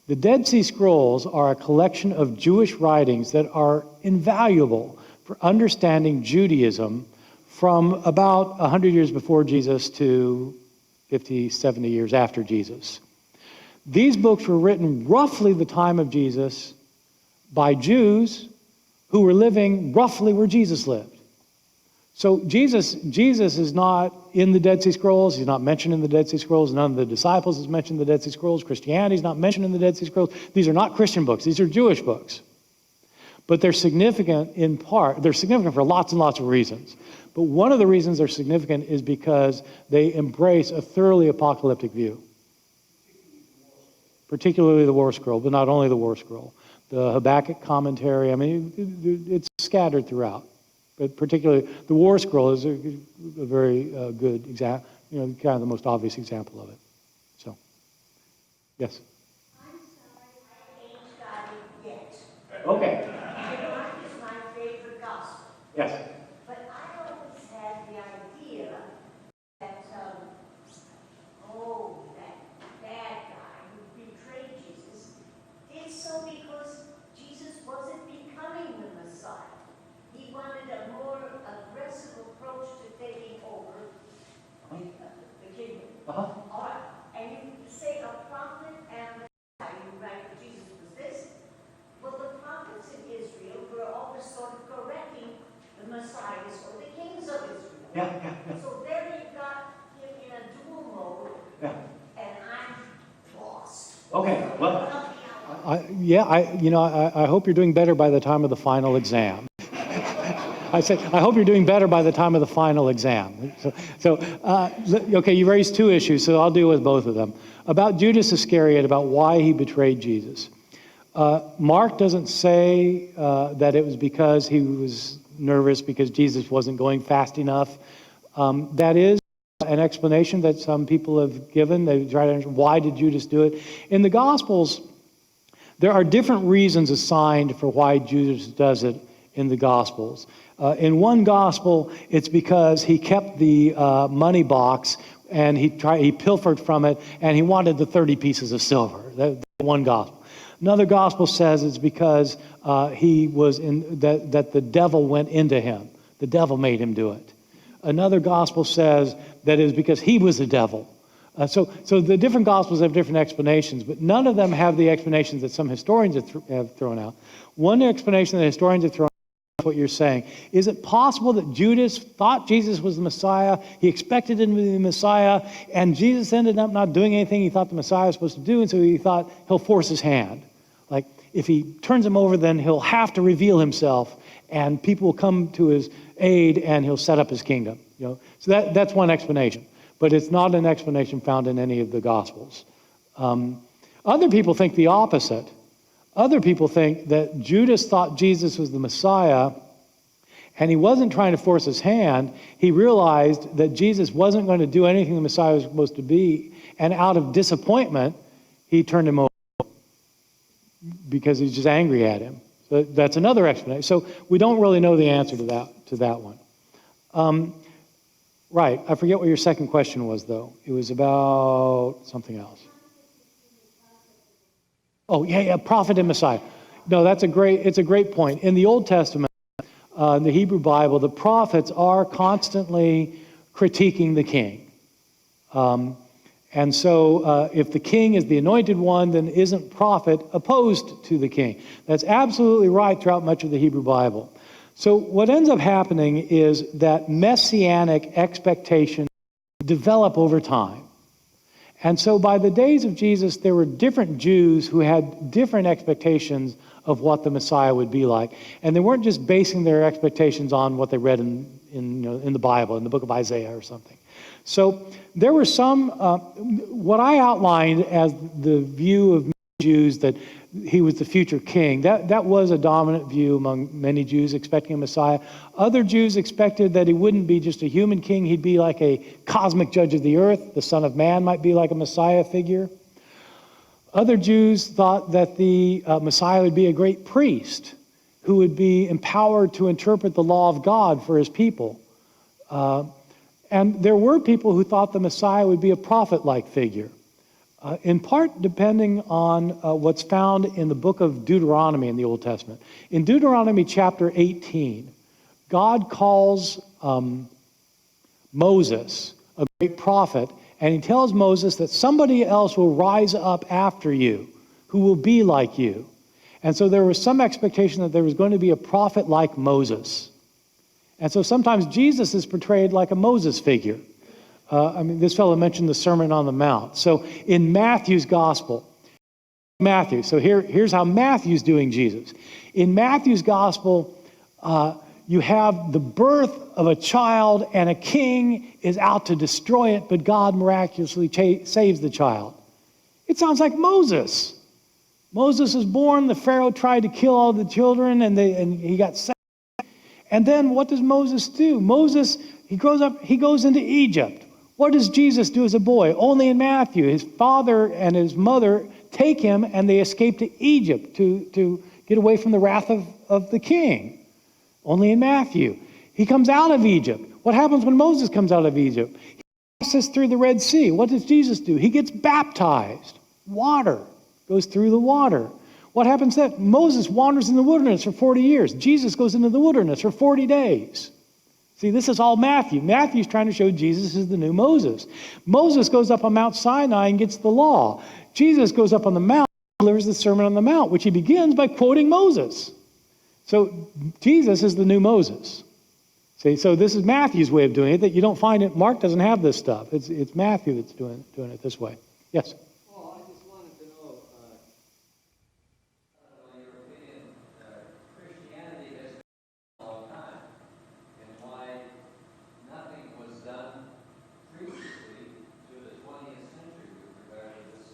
The Dead Sea Scrolls are a collection of Jewish writings that are invaluable for understanding Judaism from about 100 years before Jesus to 50, 70 years after Jesus. These books were written roughly the time of Jesus by Jews who were living roughly where Jesus lived. So Jesus is not in the Dead Sea Scrolls. He's not mentioned in the Dead Sea Scrolls. None of the disciples is mentioned in the Dead Sea Scrolls. Christianity is not mentioned in the Dead Sea Scrolls. These are not Christian books. These are Jewish books. But they're significant in part. They're significant for lots and lots of reasons. But one of the reasons they're significant is because they embrace a thoroughly apocalyptic view. Particularly the War Scroll, but not only the War Scroll. The Habakkuk commentary, I mean, it's scattered throughout. But particularly, the War Scroll is a very good example, kind of the most obvious example of it. So, yes? I'm sorry, I ain't got it yet. Okay. Mark is my favorite gospel. Yes. But I always had the idea that, that bad guy who betrayed Jesus did so because Jesus wasn't becoming the Messiah. He wanted a more aggressive approach to taking over the kingdom. Uh-huh. All right. And you say a prophet and the Messiah, you write that Jesus was this. Well, the prophets in Israel were always sort of correcting the messiahs or the kings of Israel. Yeah. So there you got him in a dual mode, Yeah. and I'm lost. Okay. Well, Help me out. I hope you're doing better by the time of the final exam. I said, I hope you're doing better by the time of the final exam. Okay, you raised two issues, so I'll deal with both of them. About Judas Iscariot, about why he betrayed Jesus. Mark doesn't say that it was because he was nervous because Jesus wasn't going fast enough. That is an explanation that some people have given. They try to understand why did Judas do it. In the Gospels, there are different reasons assigned for why Judas does it in the Gospels. In one Gospel, it's because he kept the money box and he pilfered from it and he wanted the 30 pieces of silver. That's one Gospel. Another Gospel says it's because he was that the devil went into him. The devil made him do it. Another Gospel says that it was because he was the devil. So the different Gospels have different explanations, but none of them have the explanations that some historians have thrown out. One explanation that historians have thrown out is what you're saying. Is it possible that Judas thought Jesus was the Messiah, he expected him to be the Messiah, and Jesus ended up not doing anything he thought the Messiah was supposed to do, and so he thought he'll force his hand. Like, if he turns him over, then he'll have to reveal himself, and people will come to his aid, and he'll set up his kingdom. So that's one explanation. But it's not an explanation found in any of the Gospels. Other people think the opposite. Other people think that Judas thought Jesus was the Messiah, and he wasn't trying to force his hand. He realized that Jesus wasn't going to do anything the Messiah was supposed to be, and out of disappointment, he turned him over because he's just angry at him. So that's another explanation. So we don't really know the answer to that one. Right. I forget what your second question was, though. It was about something else. Oh, yeah, prophet and Messiah. No, it's a great point. In the Old Testament, in the Hebrew Bible, the prophets are constantly critiquing the king. And so if the king is the anointed one, then isn't prophet opposed to the king? That's absolutely right throughout much of the Hebrew Bible. So what ends up happening is that messianic expectations develop over time. And so by the days of Jesus, there were different Jews who had different expectations of what the Messiah would be like. And they weren't just basing their expectations on what they read in the Bible, in the book of Isaiah or something. So there were some, what I outlined as the view of Jews that he was the future king, that was a dominant view among many Jews expecting a Messiah. Other Jews expected that he wouldn't be just a human king, he'd be like a cosmic judge of the earth. The Son of Man might be like a Messiah figure. Other Jews thought that the Messiah would be a great priest who would be empowered to interpret the law of God for his people. And there were people who thought the Messiah would be a prophet-like figure, in part depending on what's found in the book of Deuteronomy in the Old Testament. In Deuteronomy chapter 18, God calls Moses a great prophet, and he tells Moses that somebody else will rise up after you who will be like you. And so there was some expectation that there was going to be a prophet like Moses. And so sometimes Jesus is portrayed like a Moses figure. This fellow mentioned the Sermon on the Mount. So in Matthew's gospel, so here's how Matthew's doing Jesus. In Matthew's gospel, you have the birth of a child, and a king is out to destroy it, but God miraculously saves the child. It sounds like Moses. Moses is born, the Pharaoh tried to kill all the children, and he got saved. And then what does Moses do? Moses, he grows up, he goes into Egypt. What does Jesus do as a boy? Only in Matthew, his father and his mother take him and they escape to Egypt to get away from the wrath of the king. Only in Matthew. He comes out of Egypt. What happens when Moses comes out of Egypt? He passes through the Red Sea. What does Jesus do? He gets baptized. Water goes through the water. What happens then? Moses wanders in the wilderness for 40 years. Jesus goes into the wilderness for 40 days. See, this is all Matthew. Matthew's trying to show Jesus is the new Moses. Moses goes up on Mount Sinai and gets the law. Jesus goes up on the mount and delivers the Sermon on the Mount, which he begins by quoting Moses. So Jesus is the new Moses. See, so this is Matthew's way of doing it, that you don't find it. Mark doesn't have this stuff. It's Matthew that's doing it this way. Yes? Well, I just wanted to know, your opinion, Christianity has been a long time, and why nothing was done previously to the 20th century with regard to this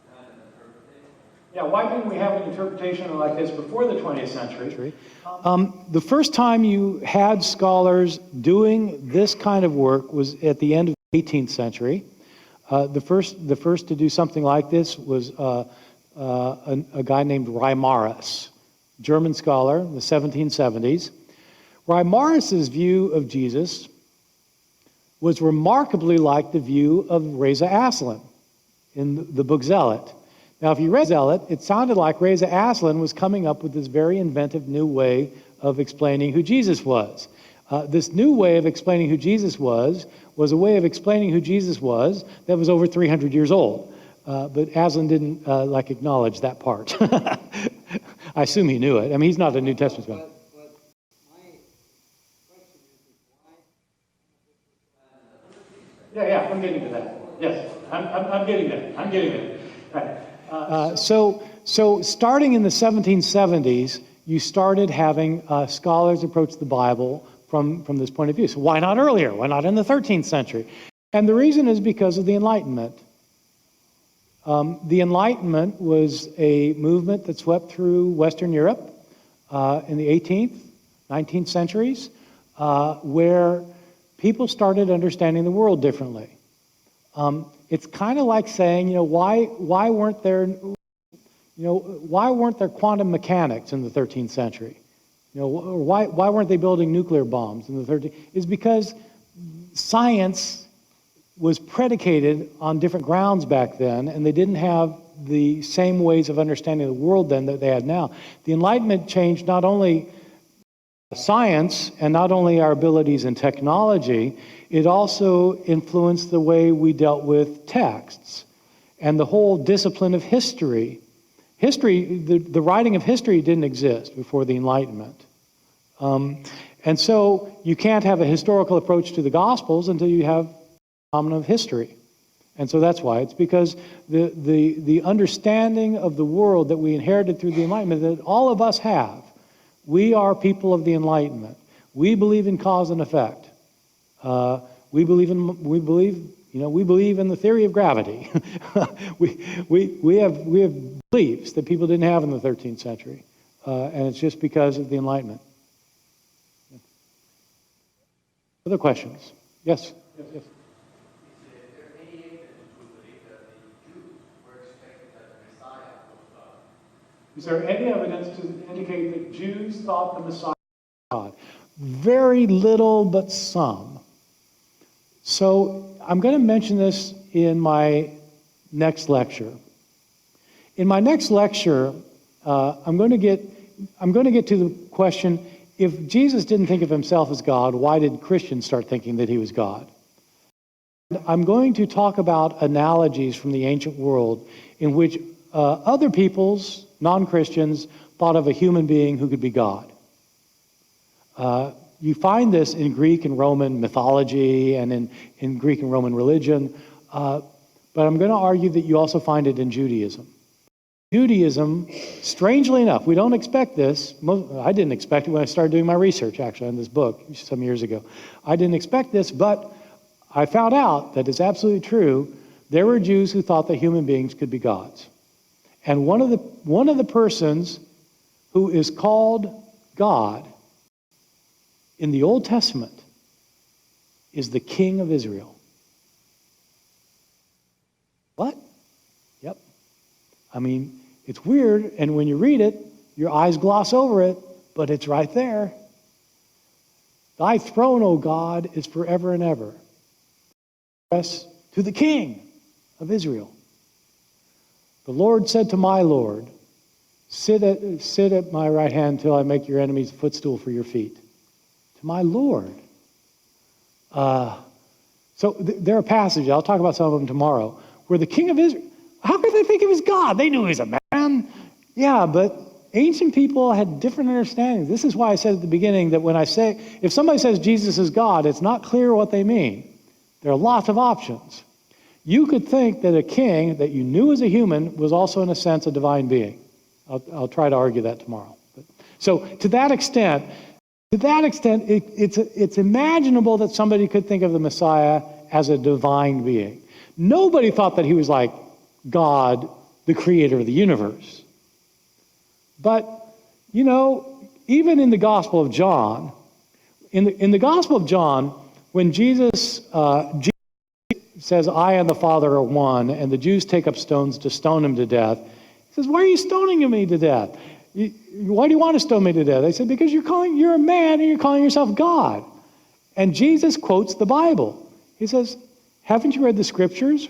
kind of interpretation. Yeah, why didn't we have an interpretation like this before the 20th century? The first time you had scholars doing this kind of work was at the end of the 18th century. The first to do something like this was a guy named Reimarus, German scholar in the 1770s. Reimarus's view of Jesus was remarkably like the view of Reza Aslan in the book Zealot. Now, if you read Zealot, it sounded like Reza Aslan was coming up with this very inventive new way of explaining who Jesus was. This new way of explaining who Jesus was a way of explaining who Jesus was that was over 300 years old. But Aslan didn't acknowledge that part. I assume he knew it. I mean, he's not a New Testament scholar. But my question is why? Yeah, I'm getting to that. Yes, I'm getting there. I'm getting there. Right. So starting in the 1770s, you started having scholars approach the Bible from this point of view. So why not earlier? Why not in the 13th century? And the reason is because of the Enlightenment. The Enlightenment was a movement that swept through Western Europe in the 18th, 19th centuries, where people started understanding the world differently. It's kind of like saying, why weren't there quantum mechanics in the 13th century? Why weren't they building nuclear bombs in the 13th? It's because science was predicated on different grounds back then, and they didn't have the same ways of understanding the world then that they had now. The Enlightenment changed not only science and not only our abilities in technology, it also influenced the way we dealt with texts and the whole discipline of history. The writing of history didn't exist before the Enlightenment. And so you can't have a historical approach to the Gospels until you have the phenomenon of history. And so that's why. It's because the understanding of the world that we inherited through the Enlightenment, that all of us have, we are people of the Enlightenment. We believe in cause and effect. We believe in the theory of gravity. we have beliefs that people didn't have in the 13th century, and it's just because of the Enlightenment. Other questions? Yes. Yes. Is there any evidence to indicate that Jews thought the Messiah was God? Very little, but some. So I'm going to mention this in my next lecture. In my next lecture, I'm going to get to the question: if Jesus didn't think of himself as God, why did Christians start thinking that he was God? I'm going to talk about analogies from the ancient world in which other peoples, non-Christians, thought of a human being who could be God. You find this in Greek and Roman mythology and in Greek and Roman religion, but I'm going to argue that you also find it in Judaism. Judaism, strangely enough, we don't expect this. I didn't expect it when I started doing my research, actually, on this book some years ago. I didn't expect this, but I found out that it's absolutely true. There were Jews who thought that human beings could be gods. And one of the persons who is called God in the Old Testament is the King of Israel. What? Yep. I mean, it's weird, and when you read it, your eyes gloss over it, but it's right there. Thy throne, O God, is forever and ever. Press to the King of Israel. The Lord said to my Lord, sit at my right hand till I make your enemies a footstool for your feet. To my Lord. There are passages, I'll talk about some of them tomorrow, where the King of Israel, how could they think he was God? They knew he was a man. Yeah, but ancient people had different understandings. This is why I said at the beginning that if somebody says Jesus is God, it's not clear what they mean. There are lots of options. You could think that a king that you knew as a human was also, in a sense, a divine being. I'll try to argue that tomorrow. So to that extent, it's imaginable that somebody could think of the Messiah as a divine being. Nobody thought that he was like God, the creator of the universe. But, even in the Gospel of John, in the Gospel of John, when Jesus says, I and the Father are one, and the Jews take up stones to stone him to death, he says, why are you stoning me to death? Why do you want to stone me to death? They said, because you're a man and you're calling yourself God. And Jesus quotes the Bible. He says, haven't you read the scriptures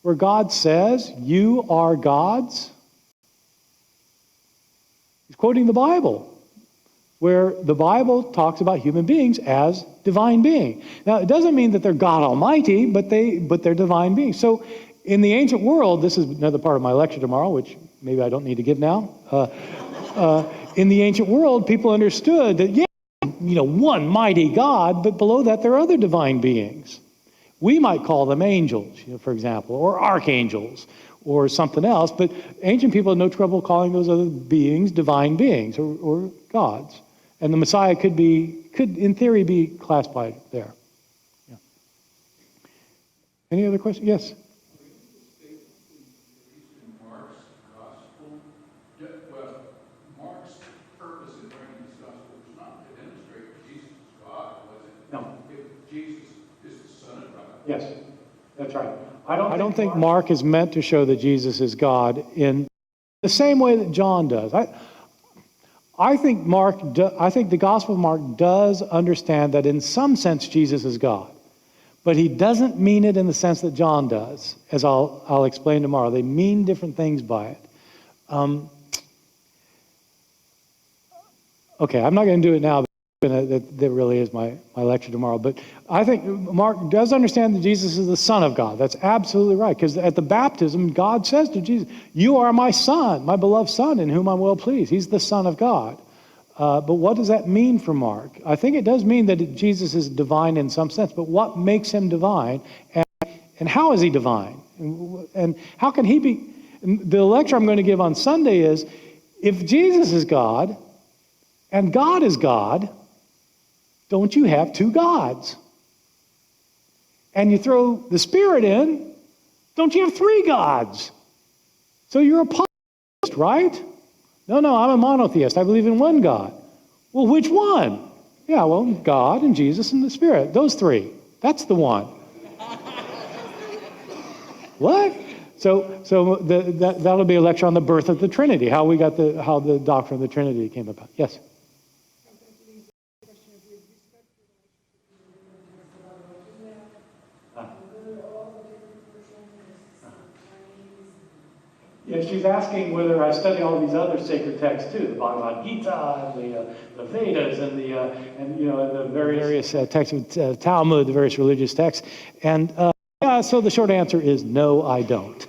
where God says, you are gods? He's quoting the Bible, where the Bible talks about human beings as divine beings. Now, it doesn't mean that they're God Almighty, but they're divine beings. So in the ancient world, this is another part of my lecture tomorrow, which maybe I don't need to give now. In the ancient world, people understood that, one mighty God, but below that there are other divine beings. We might call them angels, for example, or archangels, or something else, but ancient people had no trouble calling those other beings divine beings or gods. And the Messiah could in theory be classified there. Yeah. Any other questions? Yes. Mark's purpose in writing this gospel was not to demonstrate that Jesus is God, was it? No. If Jesus is the Son of God. Yes, that's right. I don't think Mark is meant to show that Jesus is God in the same way that John does. I think the Gospel of Mark does understand that in some sense Jesus is God, but he doesn't mean it in the sense that John does, as I'll explain tomorrow. They mean different things by it. Okay, I'm not going to do it now. That really is my lecture tomorrow. But I think Mark does understand that Jesus is the Son of God. That's absolutely right. Because at the baptism, God says to Jesus, you are my Son, my beloved Son, in whom I'm well pleased. He's the Son of God. But what does that mean for Mark? I think it does mean that Jesus is divine in some sense. But what makes him divine? And how is he divine? And how can he be? The lecture I'm going to give on Sunday is, if Jesus is God and God is God, don't you have two gods? And you throw the Spirit in, don't you have three gods? So you're a polytheist, right? No, I'm a monotheist. I believe in one God. Well, which one? Yeah, well, God and Jesus and the Spirit. Those three. That's the one. What? So that'll be a lecture on the birth of the Trinity, how the doctrine of the Trinity came about. Yes? Yeah, she's asking whether I study all these other sacred texts too, the Bhagavad Gita, and the Vedas, and the various texts of Talmud, the various religious texts. And yeah, so the short answer is no, I don't.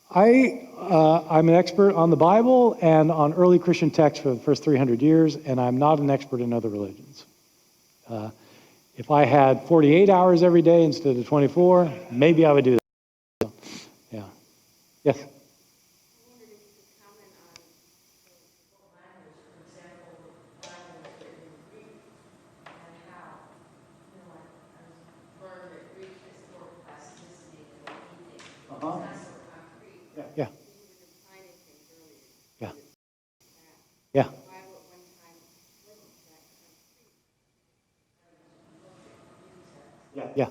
I'm an expert on the Bible and on early Christian texts for the first 300 years, and I'm not an expert in other religions. If I had 48 hours every day instead of 24, maybe I would do that. So, yeah. Yes? I wondered if you could comment on what language, for example, the Bible was written in Greek, and how, I learned that Greek is more plasticity than anything. It's not so concrete. Yeah. You were defining things earlier. Yeah. Yeah. The Bible at one time wasn't that concrete. Yeah.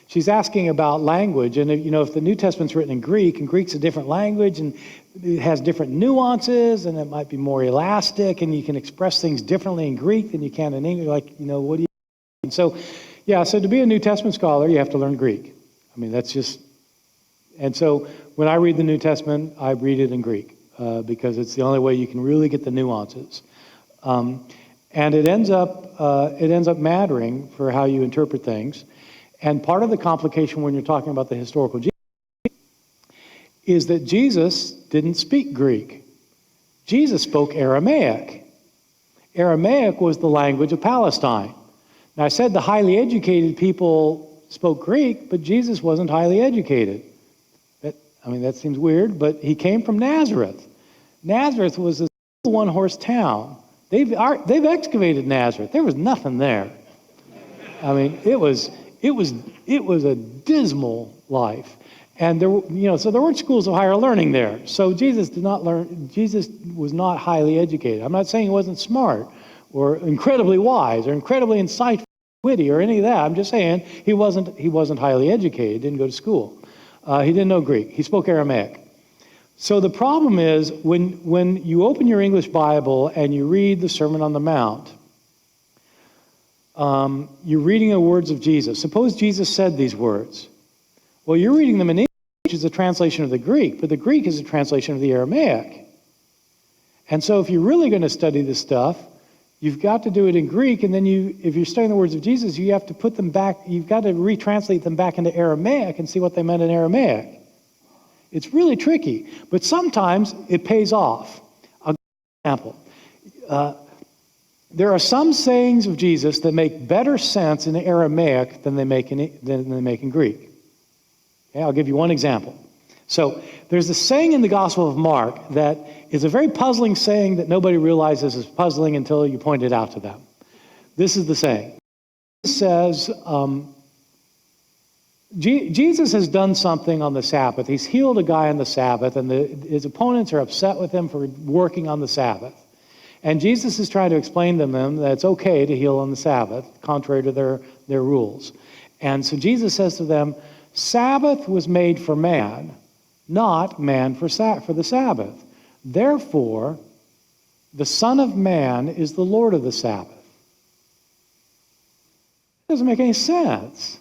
She's asking about language, and if the New Testament's written in Greek, and Greek's a different language, and it has different nuances, and it might be more elastic, and you can express things differently in Greek than you can in English, what do you... And so to be a New Testament scholar, you have to learn Greek. I mean, that's just... And so when I read the New Testament, I read it in Greek, because it's the only way you can really get the nuances. And it ends up mattering for how you interpret things. And part of the complication when you're talking about the historical Jesus is that Jesus didn't speak Greek. Jesus spoke Aramaic. Aramaic was the language of Palestine. Now, I said the highly educated people spoke Greek, but Jesus wasn't highly educated. That seems weird, but he came from Nazareth. Nazareth was a one-horse town. They've excavated Nazareth. There was nothing there. It was a dismal life, and so there weren't schools of higher learning there. So Jesus was not highly educated. I'm not saying he wasn't smart or incredibly wise or incredibly insightful, witty, or any of that. I'm just saying he wasn't highly educated. Didn't go to school. He didn't know Greek. He spoke Aramaic. So the problem is when you open your English Bible and you read the Sermon on the Mount. You're reading the words of Jesus. Suppose Jesus said these words. Well, you're reading them in English, which is a translation of the Greek, but the Greek is a translation of the Aramaic. And so if you're really going to study this stuff, you've got to do it in Greek, and then if you're studying the words of Jesus, you have to put them back, you've got to retranslate them back into Aramaic and see what they meant in Aramaic. It's really tricky, but sometimes it pays off. I'll give you an example. There are some sayings of Jesus that make better sense in Aramaic than they make in Greek. Okay, I'll give you one example. So there's a saying in the Gospel of Mark that is a very puzzling saying that nobody realizes is puzzling until you point it out to them. This is the saying. It says, Jesus has done something on the Sabbath. He's healed a guy on the Sabbath, and his opponents are upset with him for working on the Sabbath. And Jesus is trying to explain to them that it's okay to heal on the Sabbath, contrary to their rules. And so Jesus says to them, Sabbath was made for man, not man for the Sabbath. Therefore, the Son of Man is the Lord of the Sabbath. It doesn't make any sense.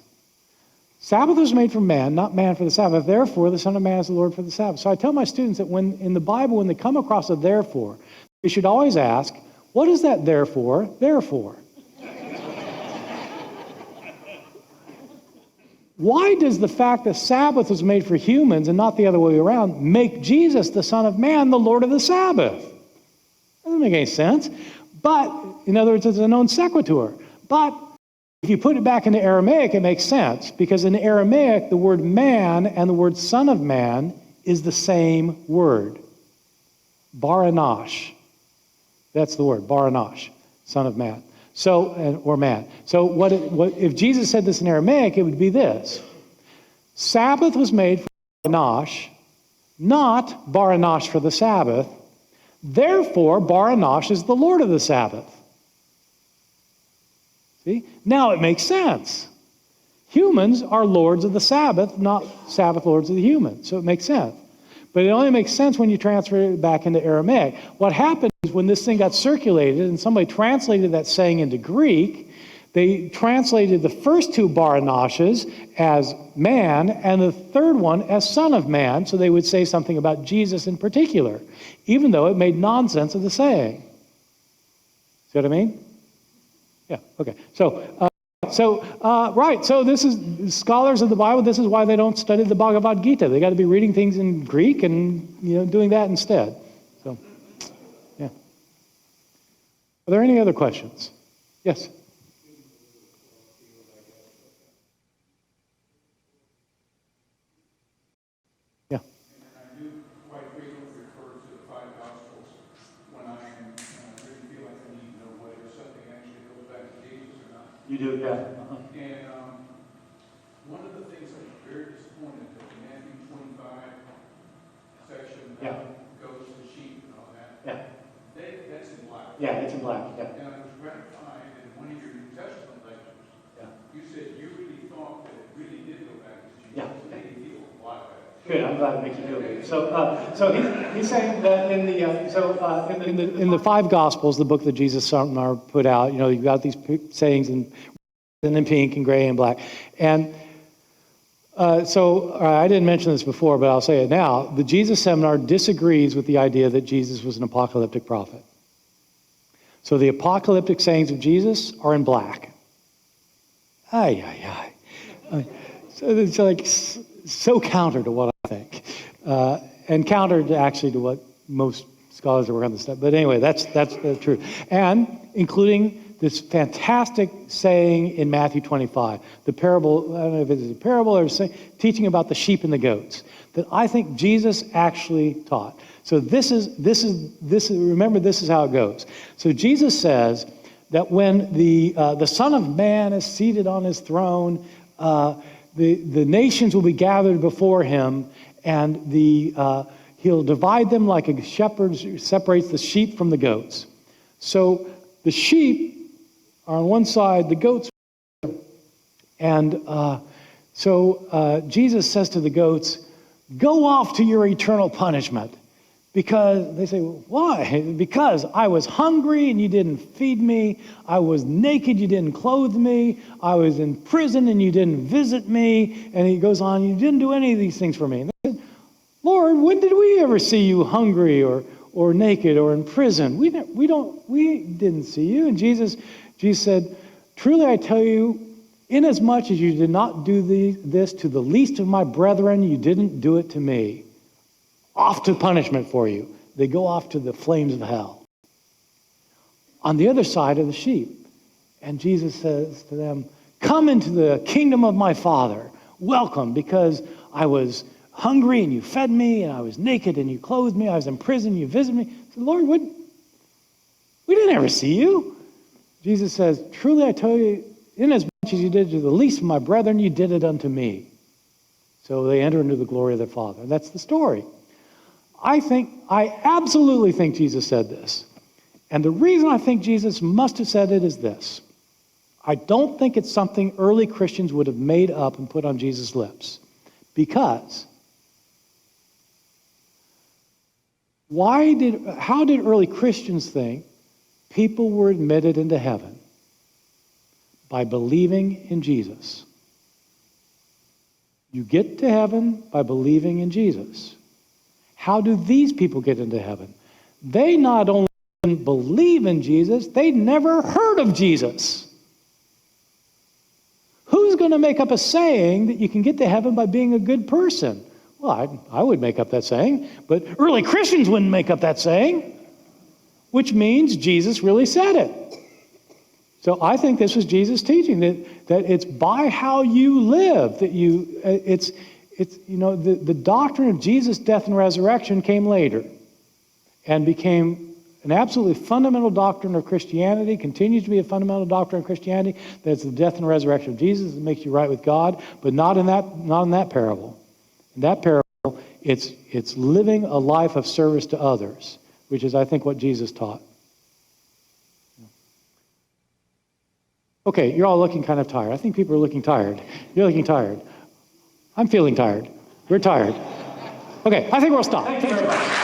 Sabbath was made for man, not man for the Sabbath. Therefore, the Son of Man is the Lord for the Sabbath. So I tell my students that when in the Bible, when they come across a therefore, they should always ask, what is that therefore there for? Why does the fact that Sabbath was made for humans and not the other way around make Jesus, the Son of Man, the Lord of the Sabbath? Doesn't make any sense. But, in other words, it's a non sequitur. But If you put it back into Aramaic, it makes sense, because in Aramaic, the word man and the word son of man is the same word. Baranash. That's the word, Baranash, son of man. So, or man. So what if Jesus said this in Aramaic, it would be this. Sabbath was made for Baranash, not Baranash for the Sabbath. Therefore, Baranash is the Lord of the Sabbath. See? Now it makes sense. Humans are lords of the Sabbath, not Sabbath lords of the humans. So it makes sense. But it only makes sense when you transfer it back into Aramaic. What happened is when this thing got circulated and somebody translated that saying into Greek, they translated the first two Baranashes as man and the third one as son of man, so they would say something about Jesus in particular, even though it made nonsense of the saying. See what I mean? Yeah, okay. So this is, scholars of the Bible, this is why they don't study the Bhagavad Gita. They got to be reading things in Greek and, doing that instead. So, yeah. Are there any other questions? Yes? Yeah. And I do quite frequently refer to the five Gospels when I really feel like I need to know whether something actually goes back to Jesus or not. You do, yeah. And one of the things I was very disappointed that the Matthew 25 section goes to sheep and all that. Yeah. That's in black. Yeah, it's in black. Yeah. And I was gratified that in one of your New Testament lectures, you said you really thought that it really did go back to Jesus. Yeah. It made me feel a lot better. Good. I'm glad it makes you feel good. So he's saying that in the five Gospels, the book that Jesus put out, you've got these sayings in pink and gray and black, and I didn't mention this before, but I'll say it now. The Jesus Seminar disagrees with the idea that Jesus was an apocalyptic prophet. So the apocalyptic sayings of Jesus are in black. So it's like so counter to what I think, and counter to actually to what most scholars that work on this stuff. But anyway, that's the truth, and including this fantastic saying in Matthew 25, the parable. I don't know if it's a parable or teaching about the sheep and the goats that I think Jesus actually taught. So this is. Remember, this is how it goes. So Jesus says that when the Son of Man is seated on his throne, the nations will be gathered before him, and he'll divide them like a shepherd separates the sheep from the goats. So the sheep are on one side, the goats are on the other. And Jesus says to the goats, "Go off to your eternal punishment." Because they say, well, why? Because I was hungry and you didn't feed me. I was naked, you didn't clothe me. I was in prison and you didn't visit me. And he goes on, you didn't do any of these things for me. And they said, Lord, when did we ever see you hungry or naked or in prison? We didn't see you. And Jesus said, truly I tell you, inasmuch as you did not do this to the least of my brethren, you didn't do it to me. Off to punishment for you. They go off to the flames of hell. On the other side are the sheep. And Jesus says to them, come into the kingdom of my Father. Welcome, because I was hungry and you fed me, and I was naked and you clothed me. I was in prison, you visited me. I said, Lord, we didn't ever see you. Jesus says, truly I tell you, inasmuch as you did to the least of my brethren, you did it unto me. So they enter into the glory of their Father. And that's the story. I absolutely think Jesus said this. And the reason I think Jesus must have said it is this. I don't think it's something early Christians would have made up and put on Jesus' lips. Because how did early Christians think people were admitted into heaven? By believing in Jesus. You get to heaven by believing in Jesus. How do these people get into heaven? They not only didn't believe in Jesus, they never heard of Jesus. Who's going to make up a saying that you can get to heaven by being a good person? Well, I would make up that saying, but early Christians wouldn't make up that saying, which means Jesus really said it. So I think this was Jesus' teaching, that it's by how you live that you, the doctrine of Jesus' death and resurrection came later and became an absolutely fundamental doctrine of Christianity, continues to be a fundamental doctrine of Christianity, that it's the death and resurrection of Jesus that makes you right with God, but not in that parable. In that parable, it's living a life of service to others, which is, I think, what Jesus taught. Okay, you're all looking kind of tired. I think people are looking tired. You're looking tired. I'm feeling tired. We're tired. Okay, I think we'll stop. Thank you very much.